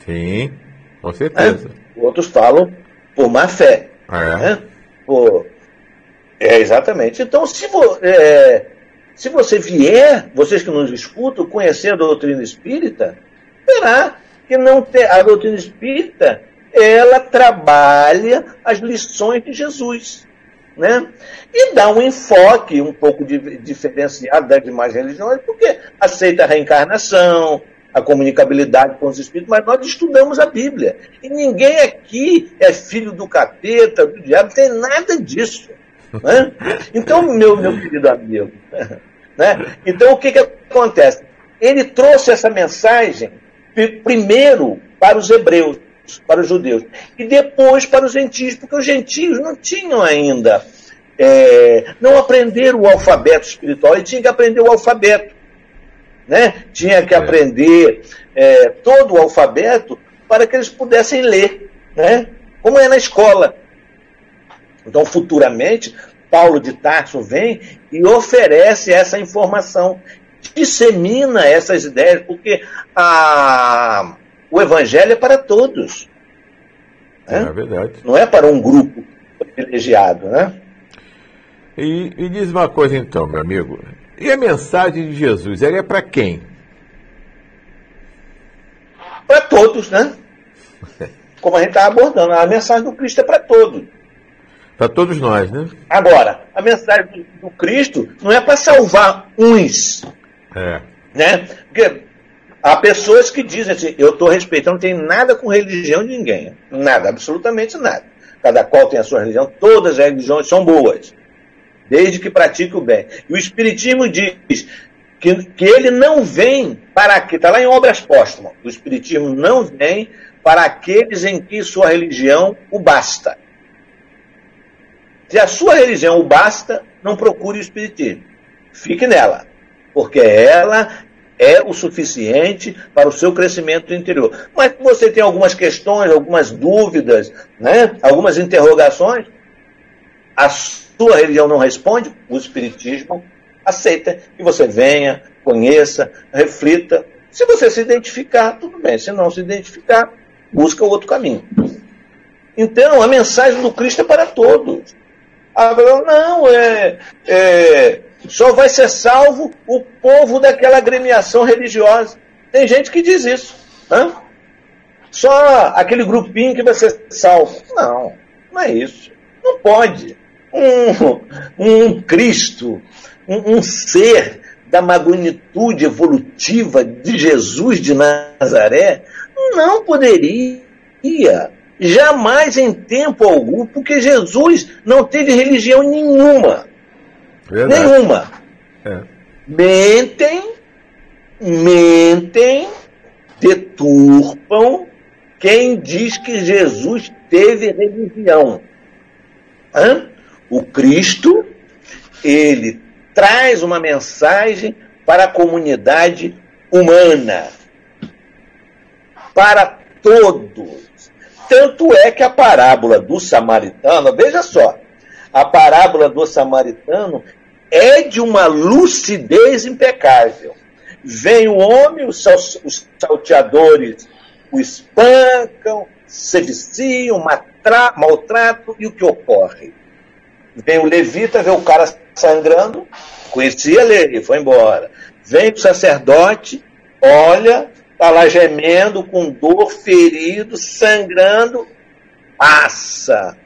Sim, com certeza. Outros falam por má fé. Exatamente. Então, se você vier, vocês que nos escutam, conhecer a doutrina espírita, verá que a doutrina espírita, ela trabalha as lições de Jesus, né? E dá um enfoque um pouco diferenciado das demais religiões, porque aceita a reencarnação, a comunicabilidade com os espíritos, mas nós estudamos a Bíblia. E ninguém aqui é filho do capeta, do diabo, não tem nada disso. Né? Então, meu querido amigo, né? Então o que acontece? Ele trouxe essa mensagem primeiro para os hebreus, para os judeus, e depois para os gentios, porque os gentios não tinham ainda, não aprenderam o alfabeto espiritual, e tinham que aprender o alfabeto. Né? Tinha que aprender todo o alfabeto para que eles pudessem ler, né? Como é na escola. Então, futuramente, Paulo de Tarso vem e oferece essa informação, dissemina essas ideias, porque o evangelho é para todos. Né? É verdade. Não é para um grupo privilegiado, né? E diz uma coisa então, meu amigo. E a mensagem de Jesus, ela é para quem? Para todos, né? Como a gente está abordando, a mensagem do Cristo é para todos. Para todos nós, né? Agora, a mensagem do Cristo não é para salvar uns. Né? Porque há pessoas que dizem assim, eu estou respeitando, não tem nada com religião de ninguém. Nada, absolutamente nada. Cada qual tem a sua religião, todas as religiões são boas, desde que pratique o bem. E o Espiritismo diz que ele não vem para aqui, está lá em Obras Póstumas, o Espiritismo não vem para aqueles em que sua religião o basta. Se a sua religião o basta, não procure o Espiritismo. Fique nela, porque ela é o suficiente para o seu crescimento interior. Mas se você tem algumas questões, algumas dúvidas, né, algumas interrogações, a sua religião não responde, o Espiritismo aceita que você venha, conheça, reflita. Se você se identificar, tudo bem. Se não se identificar, busca outro caminho. Então, a mensagem do Cristo é para todos. Não, só vai ser salvo o povo daquela agremiação religiosa. Tem gente que diz isso. Né? Só aquele grupinho que vai ser salvo. Não, não é isso. Não pode. Um Cristo, um ser da magnitude evolutiva de Jesus de Nazaré, não poderia jamais em tempo algum, porque Jesus não teve religião nenhuma. Verdade. Nenhuma. Mentem, deturpam quem diz que Jesus teve religião. O Cristo, ele traz uma mensagem para a comunidade humana, para todos. Tanto é que a parábola do samaritano, veja só, a parábola do samaritano é de uma lucidez impecável. Vem o homem, os salteadores o espancam, sediciam, maltratam, e o que ocorre? Vem o levita, vê o cara sangrando, conhecia a lei, foi embora. Vem o sacerdote, olha, está lá gemendo, com dor, ferido, sangrando, passa.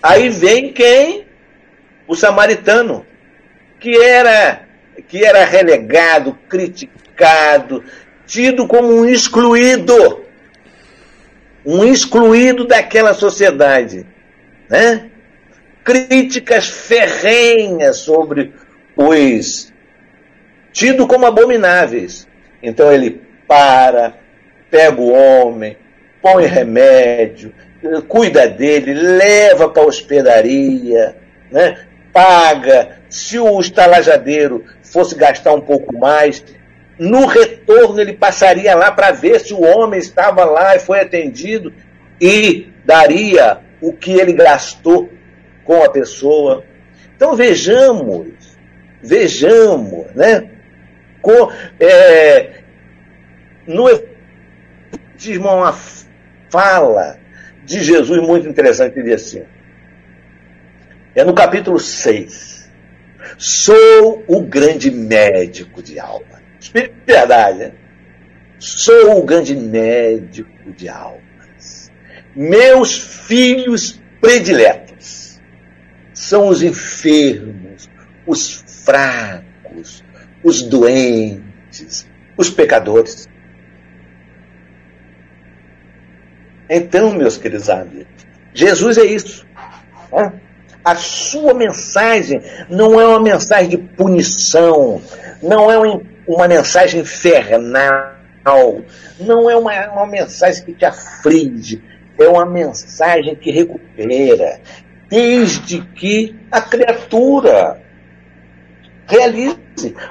Aí vem quem? O samaritano, que era relegado, criticado, tido como um excluído daquela sociedade, né? Críticas ferrenhas sobre os tido como abomináveis. Então ele pega o homem, põe remédio, cuida dele, leva para a hospedaria, né? Paga. Se o estalajadeiro fosse gastar um pouco mais, no retorno ele passaria lá para ver se o homem estava lá e foi atendido e daria o que ele gastou com a pessoa. Então vejamos, né? No Evangelho há uma fala de Jesus muito interessante, ele diz assim, é no capítulo 6, sou o grande médico de alma. Verdade, né? Sou o grande médico de almas. Meus filhos prediletos são os enfermos, os fracos, os doentes, os pecadores. Então, meus queridos amigos, Jesus é isso. Né? A sua mensagem não é uma mensagem de punição, não é uma mensagem infernal, não é uma mensagem que te aflige, é uma mensagem que recupera, desde que a criatura realize.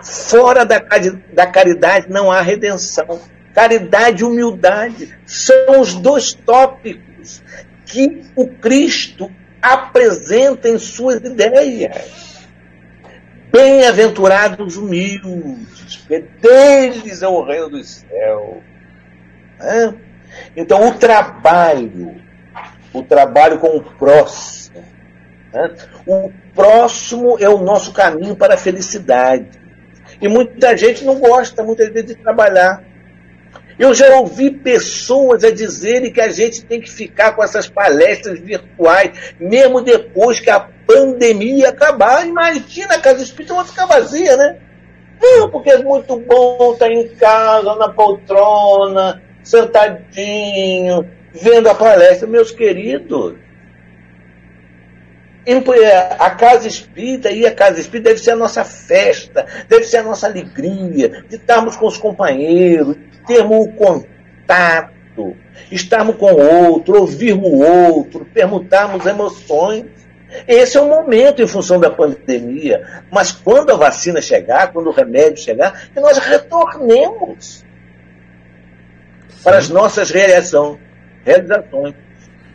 Fora da caridade não há redenção. Caridade e humildade são os dois tópicos que o Cristo apresenta em suas ideias. Bem-aventurados humildes, porque deles é o reino dos céus. Então o trabalho com o próximo, o próximo é o nosso caminho para a felicidade. E muita gente não gosta, muitas vezes, de trabalhar. Eu já ouvi pessoas a dizerem que a gente tem que ficar com essas palestras virtuais, mesmo depois que a pandemia acabar. Imagina, a casa espírita vai ficar vazia, né? Não, porque é muito bom estar em casa, na poltrona, sentadinho, vendo a palestra. Meus queridos, a casa espírita deve ser a nossa festa, deve ser a nossa alegria, de estarmos com os companheiros, termos o contato, estarmos com o outro, ouvirmos o outro, permutarmos emoções. Esse é o momento em função da pandemia. Mas quando a vacina chegar, quando o remédio chegar, que nós retornemos para as nossas realizações.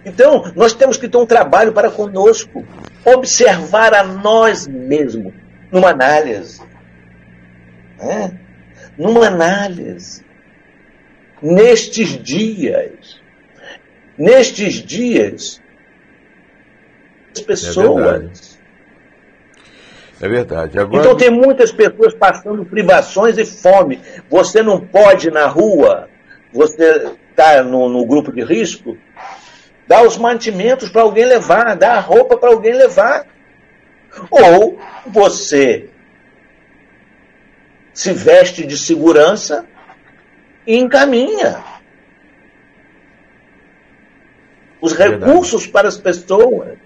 Então, nós temos que ter um trabalho para conosco, observar a nós mesmos, numa análise. Numa análise. Nestes dias, as pessoas. É verdade. Agora... Então, tem muitas pessoas passando privações e fome. Você não pode ir na rua, você está no grupo de risco, dá os mantimentos para alguém levar, dá a roupa para alguém levar. Ou você se veste de segurança e encaminha os recursos para as pessoas.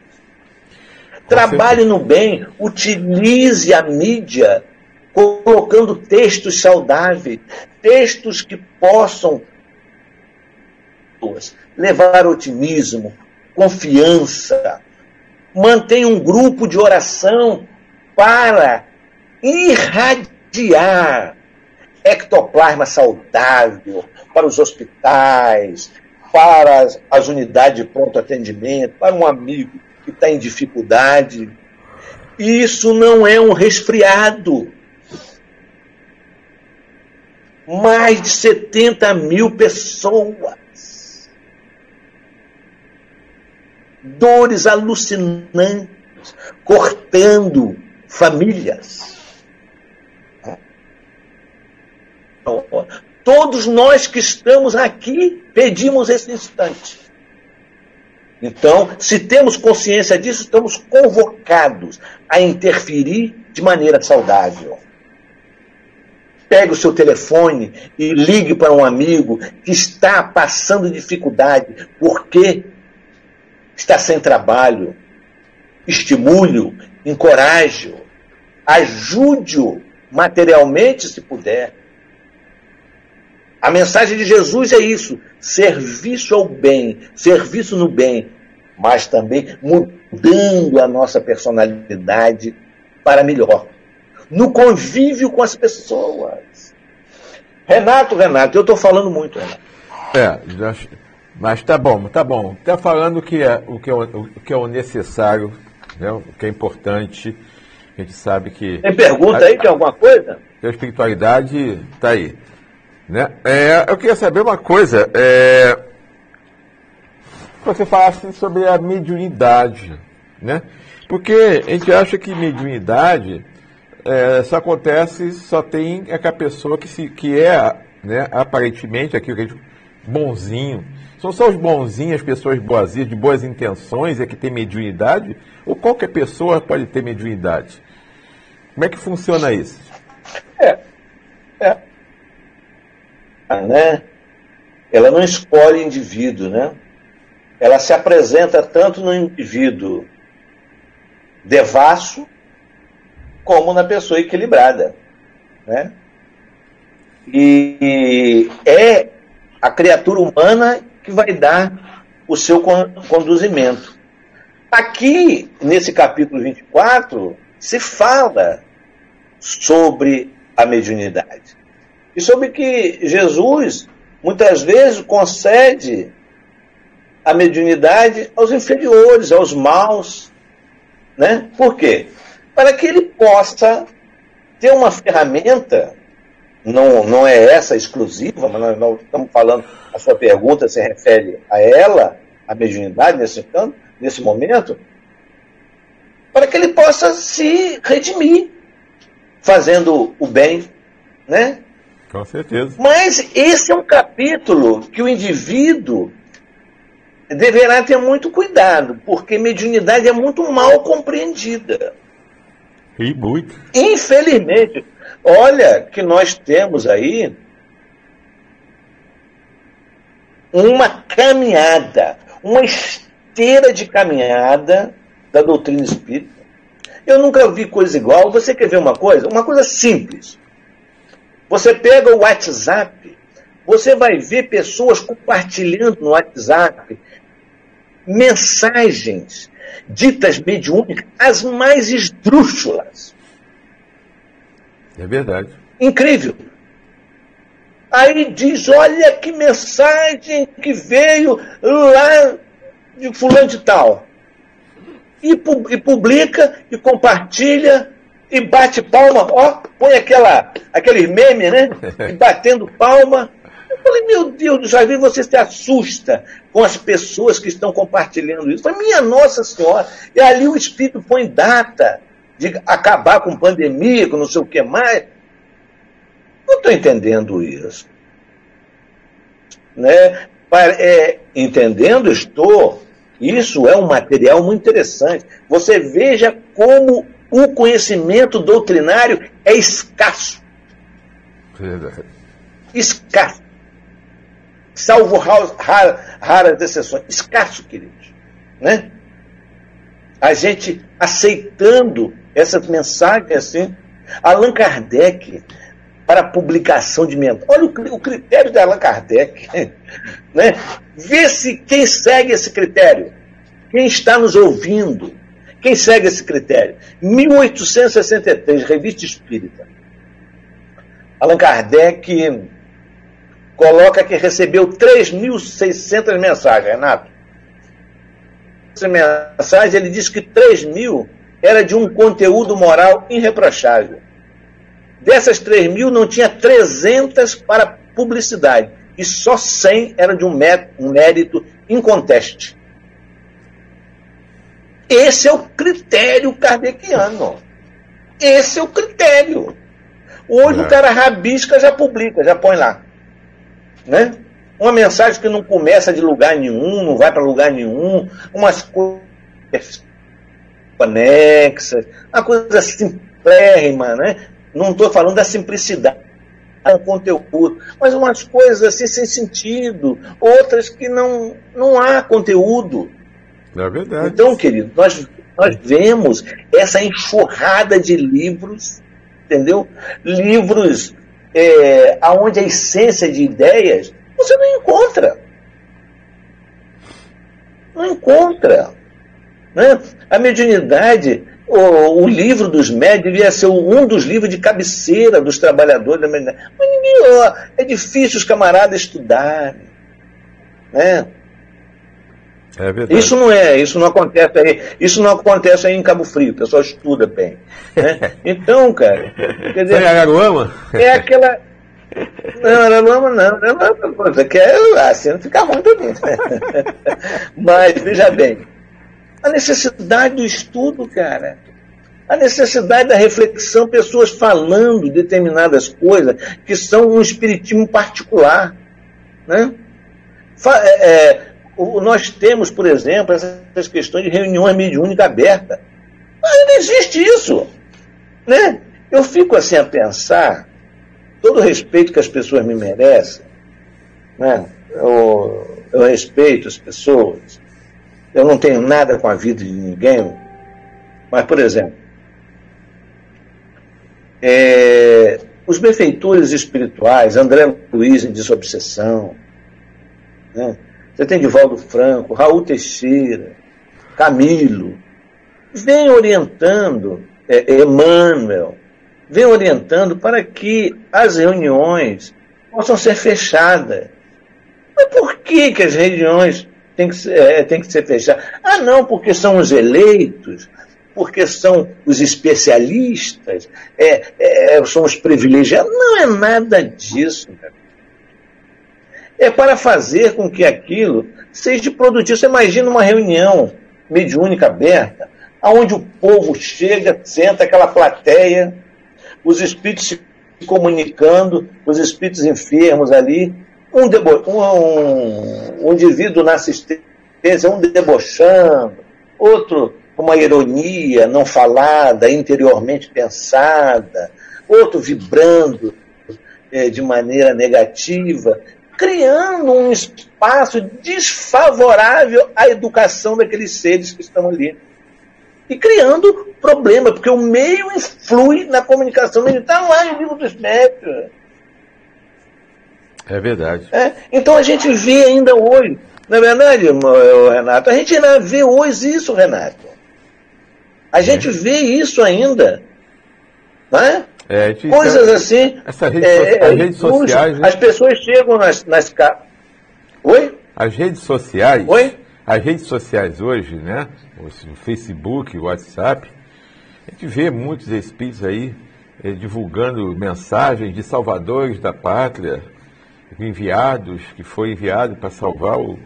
Trabalhe no bem, utilize a mídia, colocando textos saudáveis, textos que possam levar otimismo, confiança. Mantenha um grupo de oração para irradiar ectoplasma saudável para os hospitais, para as unidades de pronto atendimento, para um amigo que está em dificuldade. Isso não é um resfriado. Mais de 70 mil pessoas. Dores alucinantes, cortando famílias. Todos nós que estamos aqui pedimos esse instante. Então, se temos consciência disso, estamos convocados a interferir de maneira saudável. Pegue o seu telefone e ligue para um amigo que está passando dificuldade porque está sem trabalho. Estimule-o, encoraje-o, ajude-o materialmente se puder. A mensagem de Jesus é isso, serviço ao bem, serviço no bem, mas também mudando a nossa personalidade para melhor, no convívio com as pessoas. Renato, eu estou falando muito, Renato. Mas tá bom. Está falando o que é o necessário, né, o que é importante. A gente sabe que... Tem pergunta aí, tem alguma coisa? A espiritualidade está aí. Né? Eu queria saber uma coisa, você falasse sobre a mediunidade, né? Porque a gente acha que mediunidade só acontece, só tem aquela pessoa que é, né, aparentemente, aquilo que a gente, bonzinho. São só os bonzinhos, as pessoas boazinhas, de boas intenções, que tem mediunidade? Ou qualquer pessoa pode ter mediunidade? Como é que funciona isso? Né? Ela não escolhe indivíduo, né? Ela se apresenta tanto no indivíduo devasso como na pessoa equilibrada, né? E é a criatura humana que vai dar o seu conduzimento. Aqui, nesse capítulo 24, se fala sobre a mediunidade. E sobre que Jesus, muitas vezes, concede a mediunidade aos inferiores, aos maus. Né? Por quê? Para que ele possa ter uma ferramenta, não é essa exclusiva, mas nós estamos falando, a sua pergunta se refere a ela, a mediunidade, nesse momento, para que ele possa se redimir, fazendo o bem, né? Com certeza. Mas esse é um capítulo que o indivíduo deverá ter muito cuidado, porque mediunidade é muito mal compreendida. E muito. Infelizmente, olha que nós temos aí uma caminhada, uma esteira de caminhada da doutrina espírita. Eu nunca vi coisa igual. Você quer ver uma coisa simples. Você pega o WhatsApp, você vai ver pessoas compartilhando no WhatsApp mensagens ditas mediúnicas, as mais esdrúxulas. É verdade. Incrível. Aí diz, olha que mensagem que veio lá de fulano de tal. E publica, e compartilha, e bate palma, ó, põe aquele meme, né? E batendo palma. Eu falei, meu Deus, já vi você se assusta com as pessoas que estão compartilhando isso. Eu falei, minha Nossa Senhora, e ali o Espírito põe data de acabar com pandemia, com não sei o que mais. Não estou entendendo isso. Né? Entendendo, estou. Isso é um material muito interessante. Você veja como o conhecimento doutrinário é escasso. Verdade. Escasso. Salvo raras exceções. Escasso, queridos. Né? A gente aceitando essas mensagens assim. Allan Kardec, para a publicação de mensagens. Olha o critério de Allan Kardec. Né? Vê se quem segue esse critério. Quem está nos ouvindo. Quem segue esse critério? 1863, Revista Espírita. Allan Kardec coloca que recebeu 3.600 mensagens, Renato. Essa mensagem, ele diz que 3.000 era de um conteúdo moral irreprochável. Dessas 3.000, não tinha 300 para publicidade. E só 100 era de um mérito inconteste. Esse é o critério kardeciano. Esse é o critério. Hoje o cara rabisca, já publica, já põe lá. Né? Uma mensagem que não começa de lugar nenhum, não vai para lugar nenhum, umas coisas conexas, uma coisa simplérrima, né? Não estou falando da simplicidade do conteúdo, mas umas coisas assim sem sentido, outras que não há conteúdo. É verdade. Então, querido, nós vemos essa enxurrada de livros, entendeu? Livros onde a essência de ideias você não encontra. Não encontra. Né? A mediunidade, o livro dos médios devia ser um dos livros de cabeceira dos trabalhadores da mediunidade. Mas ninguém, é difícil os camaradas estudarem. Né? É verdade. Isso não acontece aí em Cabo Frio, o pessoal estuda bem. Né? Então, cara, quer dizer, Araruama? É aquela. Não, Araruama não. Você quer assim não ficar muito bonito. Mas, veja bem, a necessidade do estudo, cara. A necessidade da reflexão, pessoas falando determinadas coisas que são um espiritismo particular. Né? Nós temos, por exemplo, essas questões de reuniões mediúnicas abertas. Mas não existe isso. Né? Eu fico assim a pensar, todo o respeito que as pessoas me merecem, né? Eu respeito as pessoas, eu não tenho nada com a vida de ninguém, mas, por exemplo, os benfeitores espirituais, André Luiz em Desobsessão, né? Você tem Divaldo Franco, Raul Teixeira, Camilo, vem orientando, Emmanuel, vem orientando para que as reuniões possam ser fechadas. Mas por que as reuniões têm que ser fechadas? Ah, não, porque são os eleitos, porque são os especialistas, são os privilegiados. Não é nada disso, cara. É para fazer com que aquilo seja produtivo. Você imagina uma reunião mediúnica aberta, onde o povo chega, senta aquela plateia, os espíritos se comunicando, os espíritos enfermos ali, um indivíduo na assistência, um debochando, outro com uma ironia não falada, interiormente pensada, outro vibrando de maneira negativa, criando um espaço desfavorável à educação daqueles seres que estão ali. E criando problema, porque o meio influi na comunicação. Ele está lá em livro dos médios. É verdade. Então a gente vê ainda hoje, não é verdade, Renato? A gente ainda vê hoje isso, Renato. A gente vê isso ainda. Não é? Coisas assim. As redes sociais. As pessoas chegam nas casas. Oi? As redes sociais. Oi? As redes sociais hoje, né? O Facebook, o WhatsApp, a gente vê muitos espíritos aí divulgando mensagens de salvadores da pátria, enviados, que foi enviado para salvar o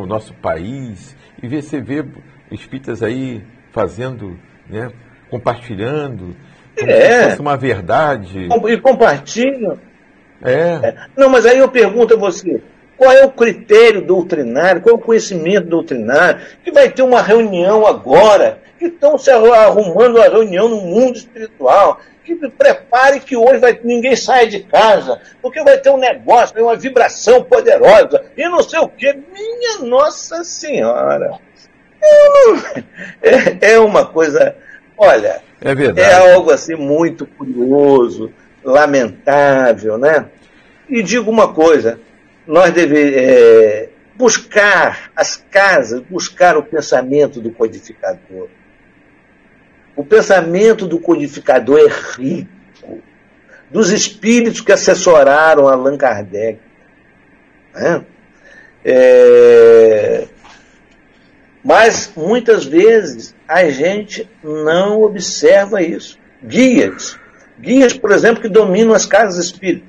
nosso país. E você vê espíritas aí fazendo, né? Compartilhando, como se fosse uma verdade. E compartilham. É. Não, mas aí eu pergunto a você, qual é o critério doutrinário, qual é o conhecimento doutrinário, que vai ter uma reunião agora, que estão se arrumando uma reunião no mundo espiritual, que prepare que hoje ninguém saia de casa, porque vai ter um negócio, uma vibração poderosa, e não sei o quê. Minha Nossa Senhora! É uma coisa, olha, é verdade. É algo assim muito curioso, lamentável, né? E digo uma coisa, nós devemos buscar as casas, buscar o pensamento do codificador. O pensamento do codificador é rico, dos espíritos que assessoraram Allan Kardec. Né? Mas, muitas vezes, a gente não observa isso. Guias, por exemplo, que dominam as casas espíritas.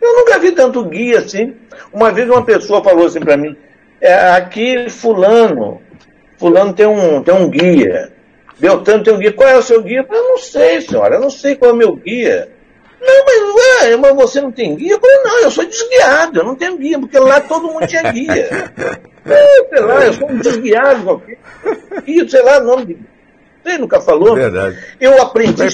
Eu nunca vi tanto guia assim. Uma vez uma pessoa falou assim para mim, aqui fulano tem um guia, Beltrano tem um guia. Qual é o seu guia? Eu não sei, senhora, eu não sei qual é o meu guia. Não, mas você não tem guia? Eu falei, não, eu sou desguiado, eu não tenho guia, porque lá todo mundo tinha guia. Sei lá, eu sou um desguiado qualquer. Guia, sei lá, nome de... Você nunca falou? Verdade. Eu aprendi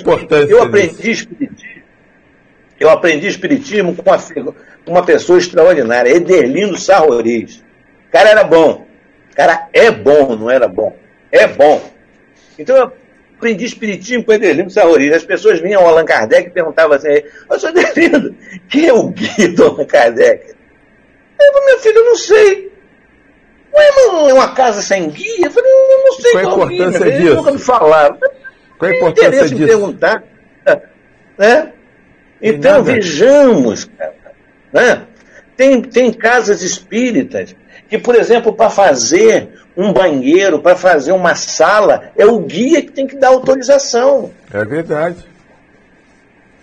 espiritismo com uma pessoa extraordinária, Ederlindo Sarroriz. O cara era bom. O cara é bom, não era bom. É bom. Então eu aprendi espiritismo com Ederlindo Sarroriz. As pessoas vinham ao Allan Kardec e perguntavam assim, eu sou Ederlindo, quem é o guia do Allan Kardec? Eu falei, meu filho, eu não sei. Ué, mas é uma casa sem guia? Eu falei, eu não sei qual a importância disso? Eles nunca me falaram. Qual a importância disso? Perguntar. Né? Então, vejamos, cara, né? Tem casas espíritas que, por exemplo, para fazer um banheiro, para fazer uma sala, é o guia que tem que dar autorização. É verdade.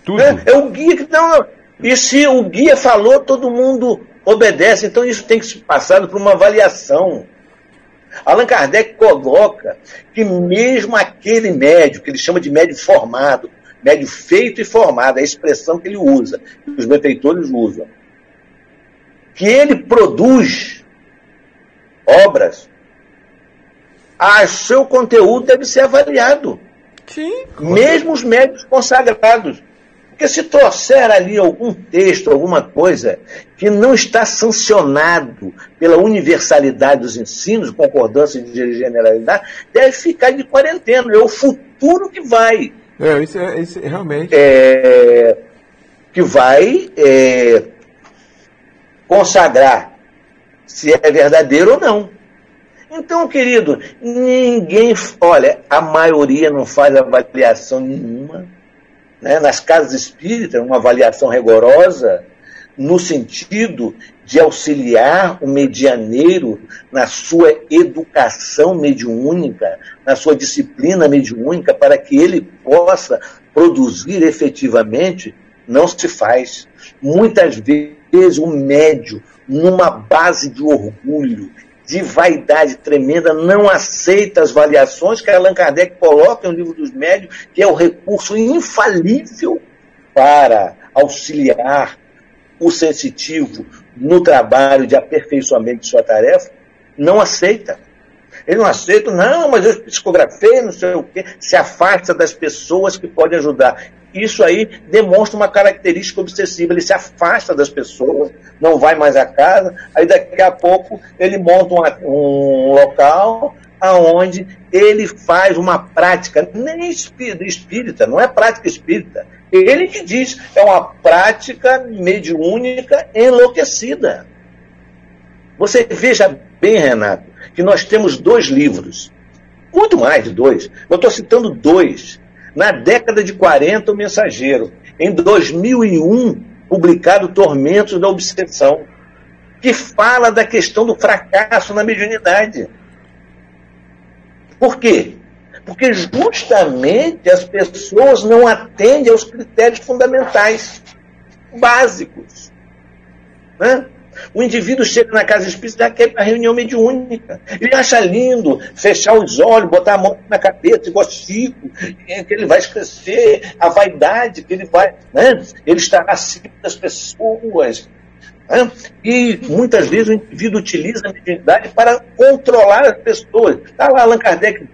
Tudo. É o guia que dá. E se o guia falou, todo mundo obedece. Então isso tem que ser passado por uma avaliação. Allan Kardec coloca que mesmo aquele médium, que ele chama de médium formado, médium feito e formado, é a expressão que ele usa, que os benfeitores usam, que ele produz obras, seu conteúdo deve ser avaliado. Sim. Mesmo os médiuns consagrados. Porque se trouxer ali algum texto, alguma coisa que não está sancionado pela universalidade dos ensinos, concordância de generalidade, deve ficar de quarentena. É o futuro que vai. Isso realmente. Que vai consagrar se é verdadeiro ou não. Então, querido, olha, a maioria não faz avaliação nenhuma, né? Nas casas espíritas, uma avaliação rigorosa, no sentido de auxiliar o medianeiro na sua educação mediúnica, na sua disciplina mediúnica, para que ele possa produzir efetivamente, não se faz. Muitas vezes o médium, numa base de orgulho, de vaidade tremenda, não aceita as variações que Allan Kardec coloca no Livro dos Médiuns, que é o recurso infalível para auxiliar o sensitivo no trabalho de aperfeiçoamento de sua tarefa, não aceita. Ele não aceita, não, mas eu psicografei, não sei o quê, se afasta das pessoas que podem ajudar. Isso aí demonstra uma característica obsessiva, ele se afasta das pessoas, não vai mais à casa, aí daqui a pouco ele monta um local aonde ele faz uma prática, nem espírita, não é prática espírita, ele que diz, é uma prática mediúnica enlouquecida. Você veja bem, Renato, que nós temos 2 livros, muito mais de 2, eu estou citando 2. Na década de 40, O Mensageiro. Em 2001, publicado Tormentos da Obsessão, que fala da questão do fracasso na mediunidade. Por quê? Porque justamente as pessoas não atendem aos critérios fundamentais, básicos. Né? O indivíduo chega na casa espírita e quer a reunião mediúnica. Ele acha lindo fechar os olhos, botar a mão na cabeça, igual Chico, que ele vai esquecer a vaidade, que ele vai. Né? Ele está acima das pessoas. Né? E muitas vezes o indivíduo utiliza a mediunidade para controlar as pessoas. Está lá Allan Kardec,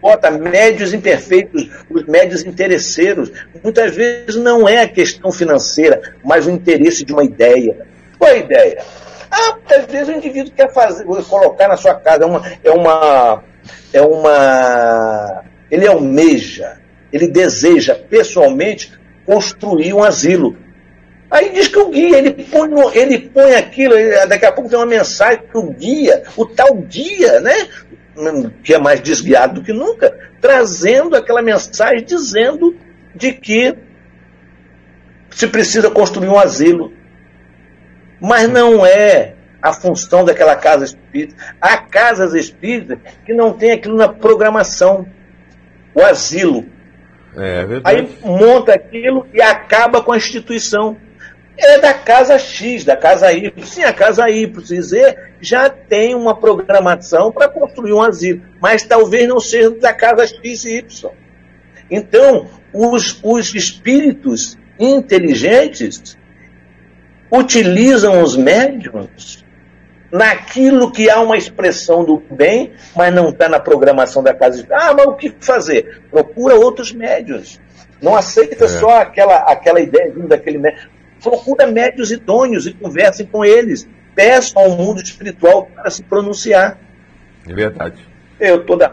bota médios imperfeitos, os médios interesseiros. Muitas vezes não é a questão financeira, mas o interesse de uma ideia. Qual é a ideia? Às vezes o indivíduo quer colocar na sua casa, ele almeja, ele deseja pessoalmente construir um asilo. Aí diz que o guia, ele põe aquilo, daqui a pouco tem uma mensagem que o guia, o tal guia, né, que é mais desguiado do que nunca, trazendo aquela mensagem dizendo de que se precisa construir um asilo. Mas não é a função daquela casa espírita. Há casas espíritas que não tem aquilo na programação. O asilo. É verdade. Aí monta aquilo e acaba com a instituição. É da casa X, da casa Y. Sim, a casa Y, Z, já tem uma programação para construir um asilo. Mas talvez não seja da casa X e Y. Então, os espíritos inteligentes utilizam os médiuns naquilo que há uma expressão do bem, mas não está na programação da casa. Mas o que fazer? Procura outros médiuns. Não aceita só aquela ideia daquele médium. Procura médiuns idôneos e conversem com eles. Peçam ao mundo espiritual para se pronunciar. É verdade.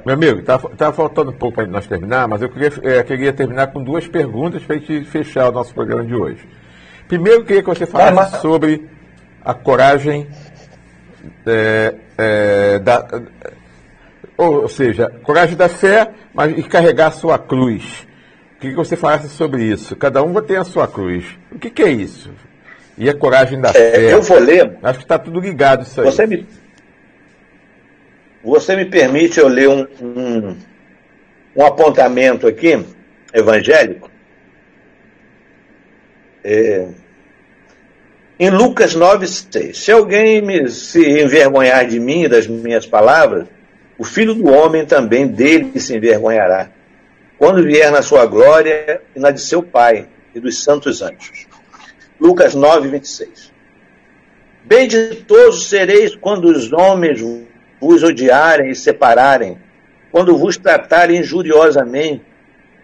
Meu amigo, tá faltando um pouco para nós terminar, mas eu queria terminar com 2 perguntas para a gente fechar o nosso programa de hoje. Primeiro, eu queria que você falasse sobre a coragem ou seja, coragem da fé, mas e carregar a sua cruz. Eu queria que você falasse sobre isso. Cada um vai ter a sua cruz. O que é isso? E a coragem da fé? Eu vou ler. Acho que está tudo ligado isso aí. Você me permite eu ler um apontamento aqui, evangélico? Em Lucas 9,6, se alguém se envergonhar de mim e das minhas palavras, o Filho do Homem também dele se envergonhará, quando vier na sua glória e na de seu Pai e dos santos anjos. Lucas 9,26. Benditosos sereis quando os homens vos odiarem e separarem, quando vos tratarem injuriosamente,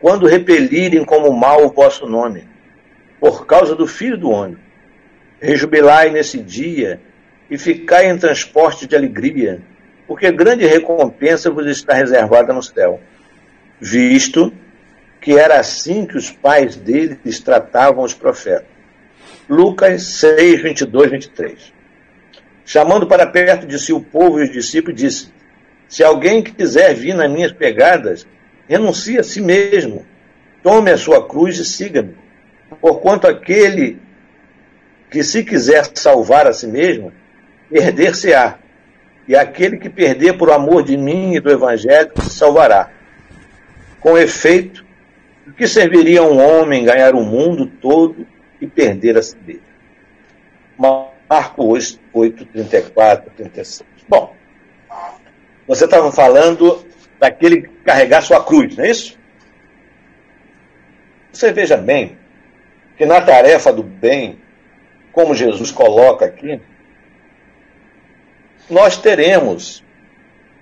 quando repelirem como mal o vosso nome, por causa do Filho do Homem. Rejubilai nesse dia e ficai em transporte de alegria, porque grande recompensa vos está reservada no céu, visto que era assim que os pais deles tratavam os profetas. Lucas 6, 22, 23. Chamando para perto de si o povo e os discípulos, disse: se alguém quiser vir nas minhas pegadas, renuncie a si mesmo, tome a sua cruz e siga-me. Porquanto aquele que se quiser salvar a si mesmo, perder-se-á. E aquele que perder por amor de mim e do Evangelho, se salvará. Com efeito, o que serviria a um homem ganhar o mundo todo e perder a si mesmo? Marcos 8, 34, 36. Bom, você estava falando daquele carregar sua cruz, não é isso? Você veja bem que na tarefa do bem, como Jesus coloca aqui, nós teremos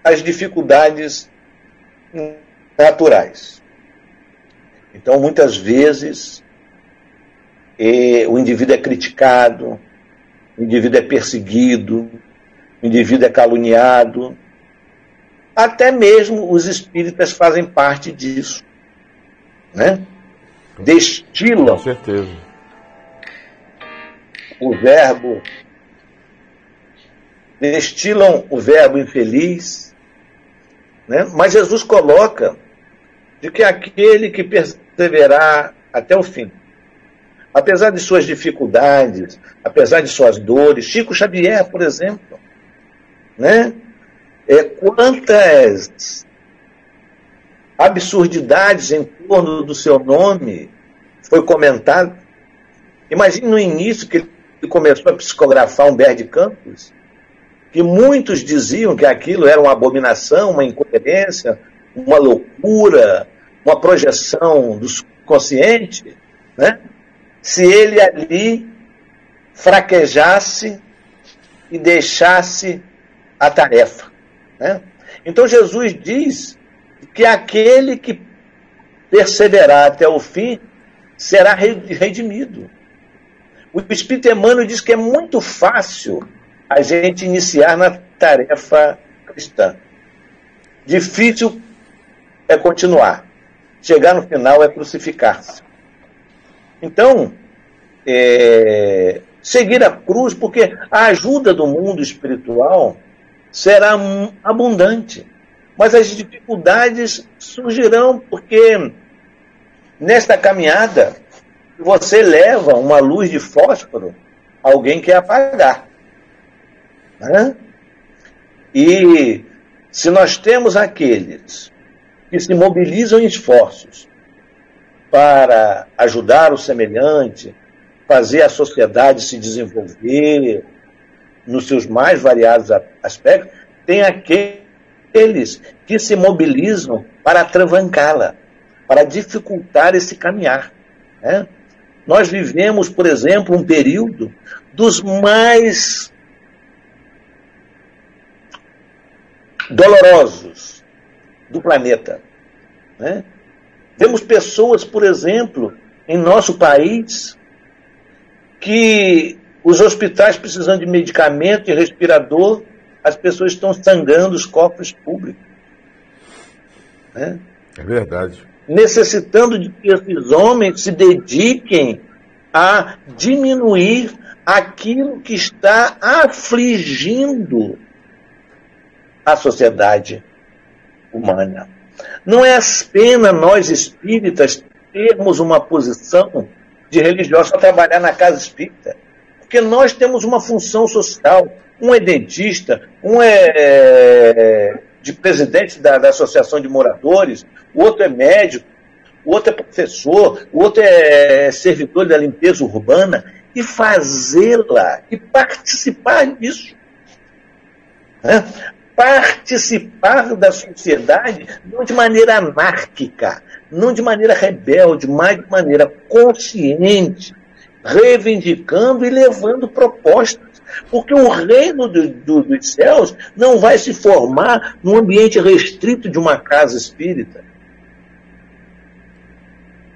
as dificuldades naturais. Então, muitas vezes, o indivíduo é criticado, o indivíduo é perseguido, o indivíduo é caluniado. Até mesmo os espíritas fazem parte disso, né? Destilam, com certeza, o verbo, destilam o verbo infeliz, né? Mas Jesus coloca de que aquele que perseverar até o fim, apesar de suas dificuldades, apesar de suas dores, Chico Xavier, por exemplo, né? Quantas absurdidades em torno do seu nome foi comentado. Imagine no início que ele começou a psicografar Humberto de Campos, que muitos diziam que aquilo era uma abominação, uma incoerência, uma loucura, uma projeção do subconsciente, né? Se ele ali fraquejasse e deixasse a tarefa, né? Então Jesus diz que aquele que perseverar até o fim será redimido. O Espírito Emmanuel diz que é muito fácil a gente iniciar na tarefa cristã. Difícil é continuar. Chegar no final é crucificar-se. Então, seguir a cruz, porque a ajuda do mundo espiritual será abundante. Mas as dificuldades surgirão, porque nesta caminhada você leva uma luz de fósforo, alguém quer apagar, né? E se nós temos aqueles que se mobilizam em esforços para ajudar o semelhante, fazer a sociedade se desenvolver nos seus mais variados aspectos, tem aqueles que se mobilizam para atravancá-la, para dificultar esse caminhar, né? Nós vivemos, por exemplo, um período dos mais dolorosos do planeta, né? Vemos pessoas, por exemplo, em nosso país, que os hospitais precisando de medicamento e respirador, as pessoas estão sangrando os cofres públicos, né? É verdade. Necessitando de que esses homens se dediquem a diminuir aquilo que está afligindo a sociedade humana. Não é apenas nós espíritas termos uma posição de religioso para trabalhar na casa espírita, porque nós temos uma função social. Um é dentista, um é de presidente da Associação de Moradores, o outro é médico, o outro é professor, o outro é servidor da limpeza urbana, e fazê-la, e participar disso, né? Participar da sociedade não de maneira anárquica, não de maneira rebelde, mas de maneira consciente, reivindicando e levando propostas. Porque o reino dos céus não vai se formar num ambiente restrito de uma casa espírita.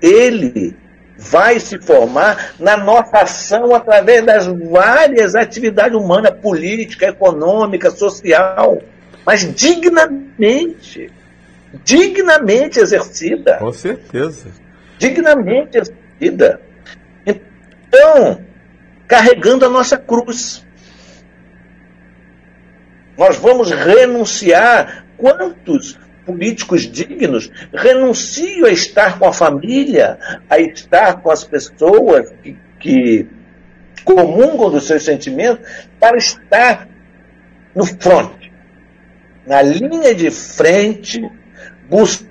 Ele vai se formar na nossa ação através das várias atividades humanas, política, econômica, social, mas dignamente exercida. Com certeza. Dignamente exercida. Então, carregando a nossa cruz. Nós vamos renunciar. Quantos políticos dignos renunciam a estar com a família, a estar com as pessoas que comungam dos seus sentimentos, para estar no front, na linha de frente, buscar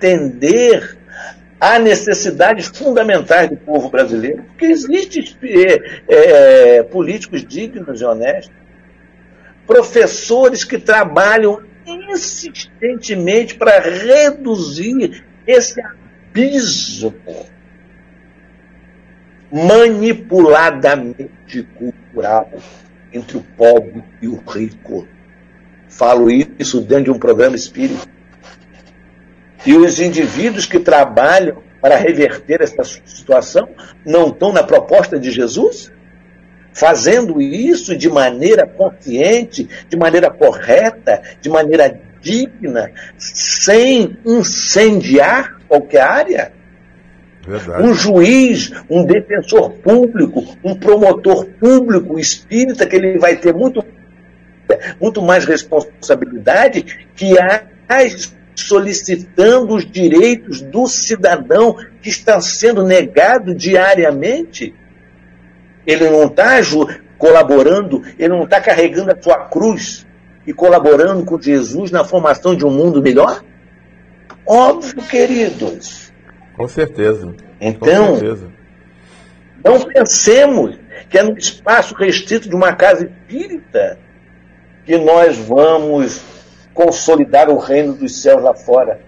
atender a necessidades fundamentais do povo brasileiro, porque existem políticos dignos e honestos, professores que trabalham insistentemente para reduzir esse abismo manipuladamente cultural entre o pobre e o rico. Falo isso dentro de um programa espírita. E os indivíduos que trabalham para reverter essa situação não estão na proposta de Jesus? Fazendo isso de maneira consciente, de maneira correta, de maneira digna, sem incendiar qualquer área? Verdade. Um juiz, um defensor público, um promotor público espírita, que ele vai ter muito mais responsabilidade que age solicitando os direitos do cidadão que está sendo negado diariamente. Ele não está colaborando, ele não está carregando a sua cruz e colaborando com Jesus na formação de um mundo melhor? Óbvio, queridos. Com certeza. Então, com certeza. Não pensemos que é no espaço restrito de uma casa espírita que nós vamos consolidar o reino dos céus lá fora.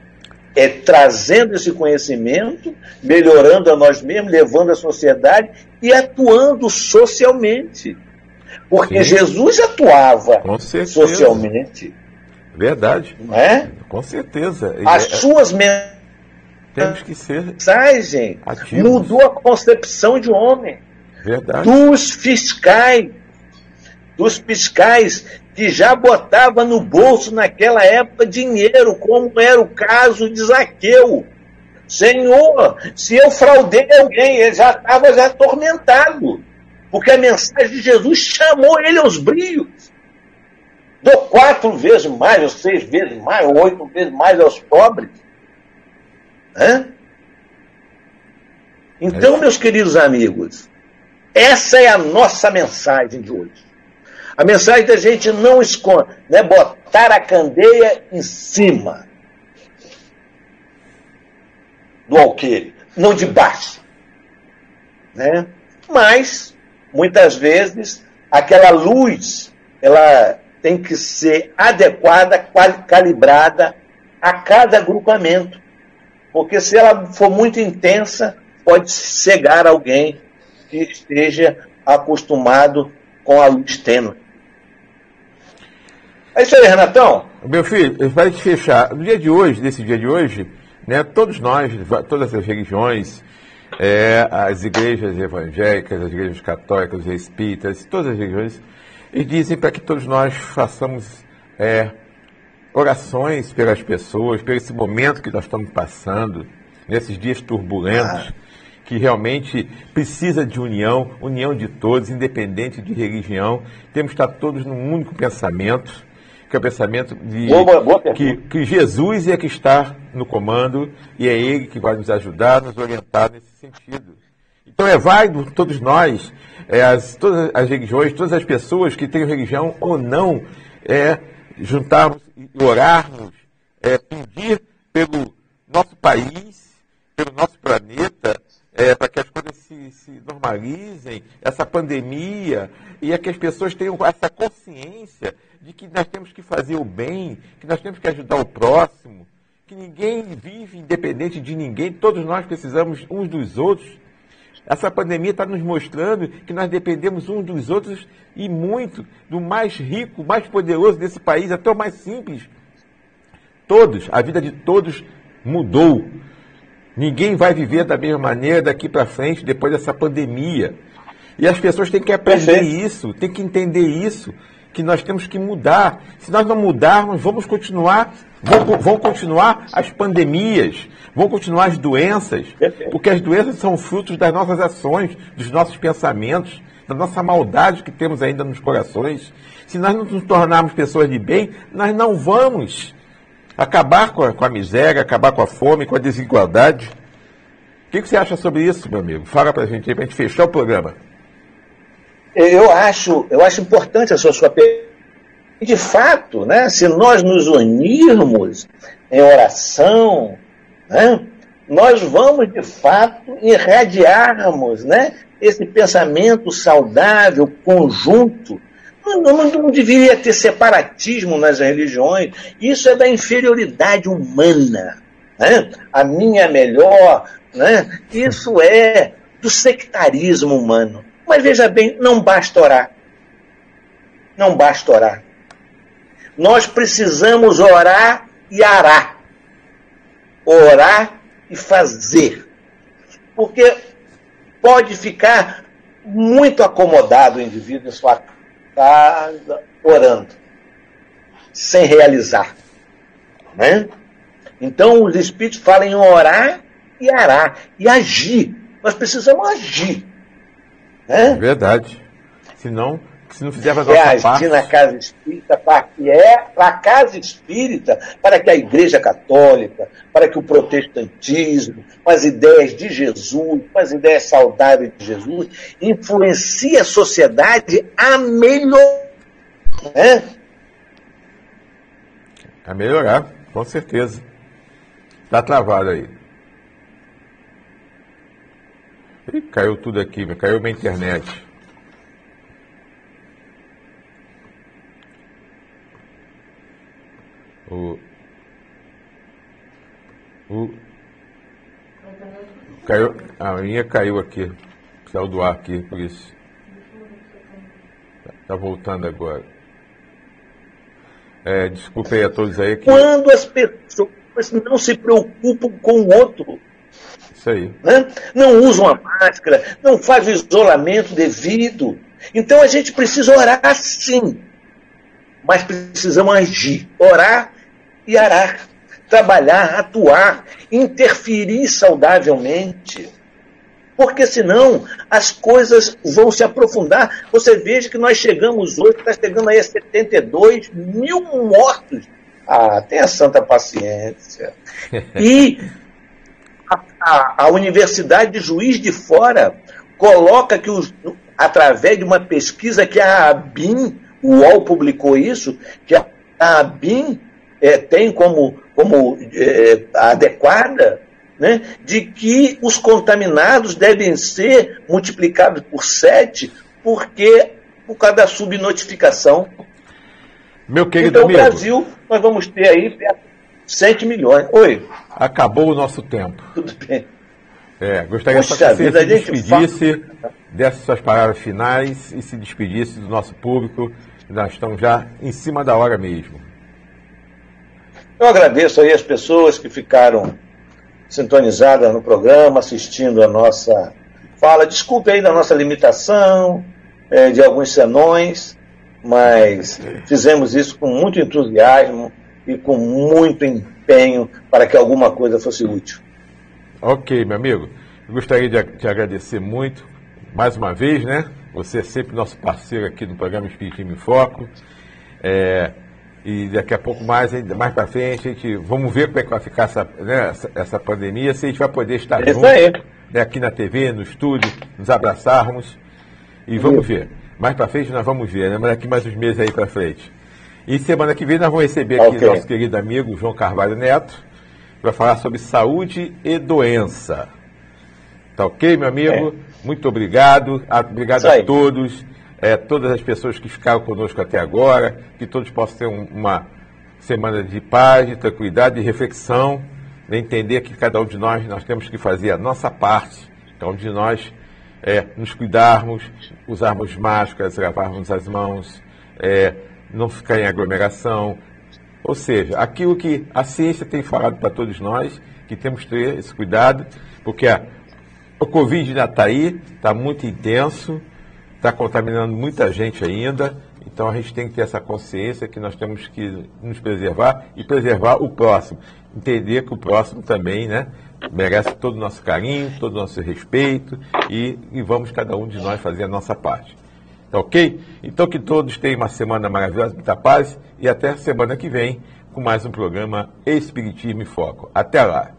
É trazendo esse conhecimento, melhorando a nós mesmos, levando a sociedade e atuando socialmente. Porque Sim. Jesus atuava Com certeza. socialmente. Verdade. Não é? Com certeza. As suas Temos que ser mensagens ativos. mudou a concepção de homem. Verdade. Dos fiscais que já botava no bolso naquela época dinheiro, como era o caso de Zaqueu. Senhor, se eu fraudei alguém, ele já estava atormentado, porque a mensagem de Jesus chamou ele aos brilhos. Dou 4 vezes mais, ou 6 vezes mais, ou 8 vezes mais aos pobres. Então, meus queridos amigos, essa é a nossa mensagem de hoje. A mensagem da gente não esconde, né? Botar a candeia em cima do alqueire, não de baixo. Né? Mas, muitas vezes, aquela luz, ela tem que ser adequada, calibrada a cada agrupamento. Porque se ela for muito intensa, pode cegar alguém que esteja acostumado com a luz tênue. É isso aí, Renatão. Meu filho, vai te fechar. No dia de hoje, nesse dia de hoje, né, todos nós, todas as religiões, as igrejas evangélicas, as igrejas católicas, os espíritas, todas as religiões, eles dizem para que todos nós façamos orações pelas pessoas, por esse momento que nós estamos passando, nesses dias turbulentos, que realmente precisa de união de todos, independente de religião. Temos que estar todos num único pensamento, que é o pensamento de que Jesus é que está no comando e é Ele que vai nos ajudar, nos orientar nesse sentido. Então é válido todos nós, todas as religiões, todas as pessoas que têm religião ou não, juntarmos e orarmos, pedir pelo nosso país, pelo nosso planeta, para que as coisas se normalizem, essa pandemia, e que as pessoas tenham essa consciência de que nós temos que fazer o bem, que nós temos que ajudar o próximo, que ninguém vive independente de ninguém, todos nós precisamos uns dos outros. Essa pandemia está nos mostrando que nós dependemos uns dos outros e muito do mais rico, mais poderoso desse país, até o mais simples. A vida de todos mudou. Ninguém vai viver da mesma maneira daqui para frente, depois dessa pandemia. E as pessoas têm que aprender isso, têm que entender isso, que nós temos que mudar. Se nós não mudarmos, vão continuar as pandemias, vão continuar as doenças, porque as doenças são frutos das nossas ações, dos nossos pensamentos, da nossa maldade que temos ainda nos corações. Se nós não nos tornarmos pessoas de bem, nós não vamos acabar com a miséria, acabar com a fome, com a desigualdade. O que você acha sobre isso, meu amigo? Fala pra gente aí, pra gente fechar o programa. Eu acho importante a sua pergunta. De fato, né, se nós nos unirmos em oração, né, nós vamos, de fato, irradiarmos, né, esse pensamento saudável, conjunto. Não deveria ter separatismo nas religiões. Isso é da inferioridade humana. Né? A minha é melhor. Né? Isso é do sectarismo humano. Mas veja bem, não basta orar. Não basta orar. Nós precisamos orar e arar. Orar e fazer. Porque pode ficar muito acomodado o indivíduo em sua casa, orando, sem realizar. Né? Então, os Espíritos falam em orar e arar, e agir. Nós precisamos agir. Né? Verdade. Se não fizer a nossa parte... agir na casa espírita, para a casa espírita, para que a Igreja Católica, para que o protestantismo, com as ideias de Jesus, com as ideias saudáveis de Jesus, influencie a sociedade a melhorar. Né? A melhorar, com certeza. Está travado aí. Ih, caiu tudo aqui, caiu minha internet. Caiu, a minha caiu aqui. Saiu do ar aqui, por isso. Está voltando agora. Desculpe aí a todos aí. Quando as pessoas não se preocupam com o outro. Isso aí. Né? Não usam a máscara, não fazem o isolamento devido. Então a gente precisa orar sim. Mas precisamos agir. Orar e arar. Trabalhar, atuar, interferir saudavelmente. Porque senão as coisas vão se aprofundar. Você veja que nós chegamos hoje, está chegando aí a 72 mil mortos. Tenha santa paciência. E a Universidade de Juiz de Fora coloca que, através de uma pesquisa que a ABIN, o UOL publicou isso, que a ABIN tem como adequada, né, de que os contaminados devem ser multiplicados por 7, por causa da subnotificação. Meu querido então, amigo, no Brasil, nós vamos ter aí 100 milhões. Oi. Acabou o nosso tempo. Tudo bem. Gostaria só que você se despedisse dessas suas palavras finais e se despedisse do nosso público. Nós estamos já em cima da hora mesmo. Eu agradeço aí as pessoas que ficaram sintonizadas no programa, assistindo a nossa fala. Desculpe aí da nossa limitação, de alguns senões, mas fizemos isso com muito entusiasmo e com muito empenho para que alguma coisa fosse útil. Ok, meu amigo. Eu gostaria de te agradecer muito, mais uma vez, né? Você é sempre nosso parceiro aqui no programa Espiritismo em Foco. E daqui a pouco mais para frente, vamos ver como é que vai ficar essa pandemia, se a gente vai poder estar junto, né, aqui na TV, no estúdio, nos abraçarmos. E vamos ver. Mais para frente nós vamos ver, né? Mas daqui mais uns meses aí para frente. E semana que vem nós vamos receber aqui nosso querido amigo João Carvalho Neto, para falar sobre saúde e doença. Tá ok, meu amigo? Muito obrigado. Obrigado a todos. Todas as pessoas que ficaram conosco até agora, que todos possam ter uma semana de paz, de tranquilidade, de reflexão, de entender que cada um de nós temos que fazer a nossa parte, cada um de nós nos cuidarmos, usarmos máscaras, lavarmos as mãos, não ficar em aglomeração, ou seja, aquilo que a ciência tem falado para todos nós, que temos que ter esse cuidado, porque o Covid ainda está aí, está muito intenso, está contaminando muita gente ainda, então a gente tem que ter essa consciência que nós temos que nos preservar e preservar o próximo. Entender que o próximo também, né, merece todo o nosso carinho, todo o nosso respeito e vamos cada um de nós fazer a nossa parte. Tá ok? Então que todos tenham uma semana maravilhosa, muita paz e até a semana que vem com mais um programa Espiritismo em Foco. Até lá!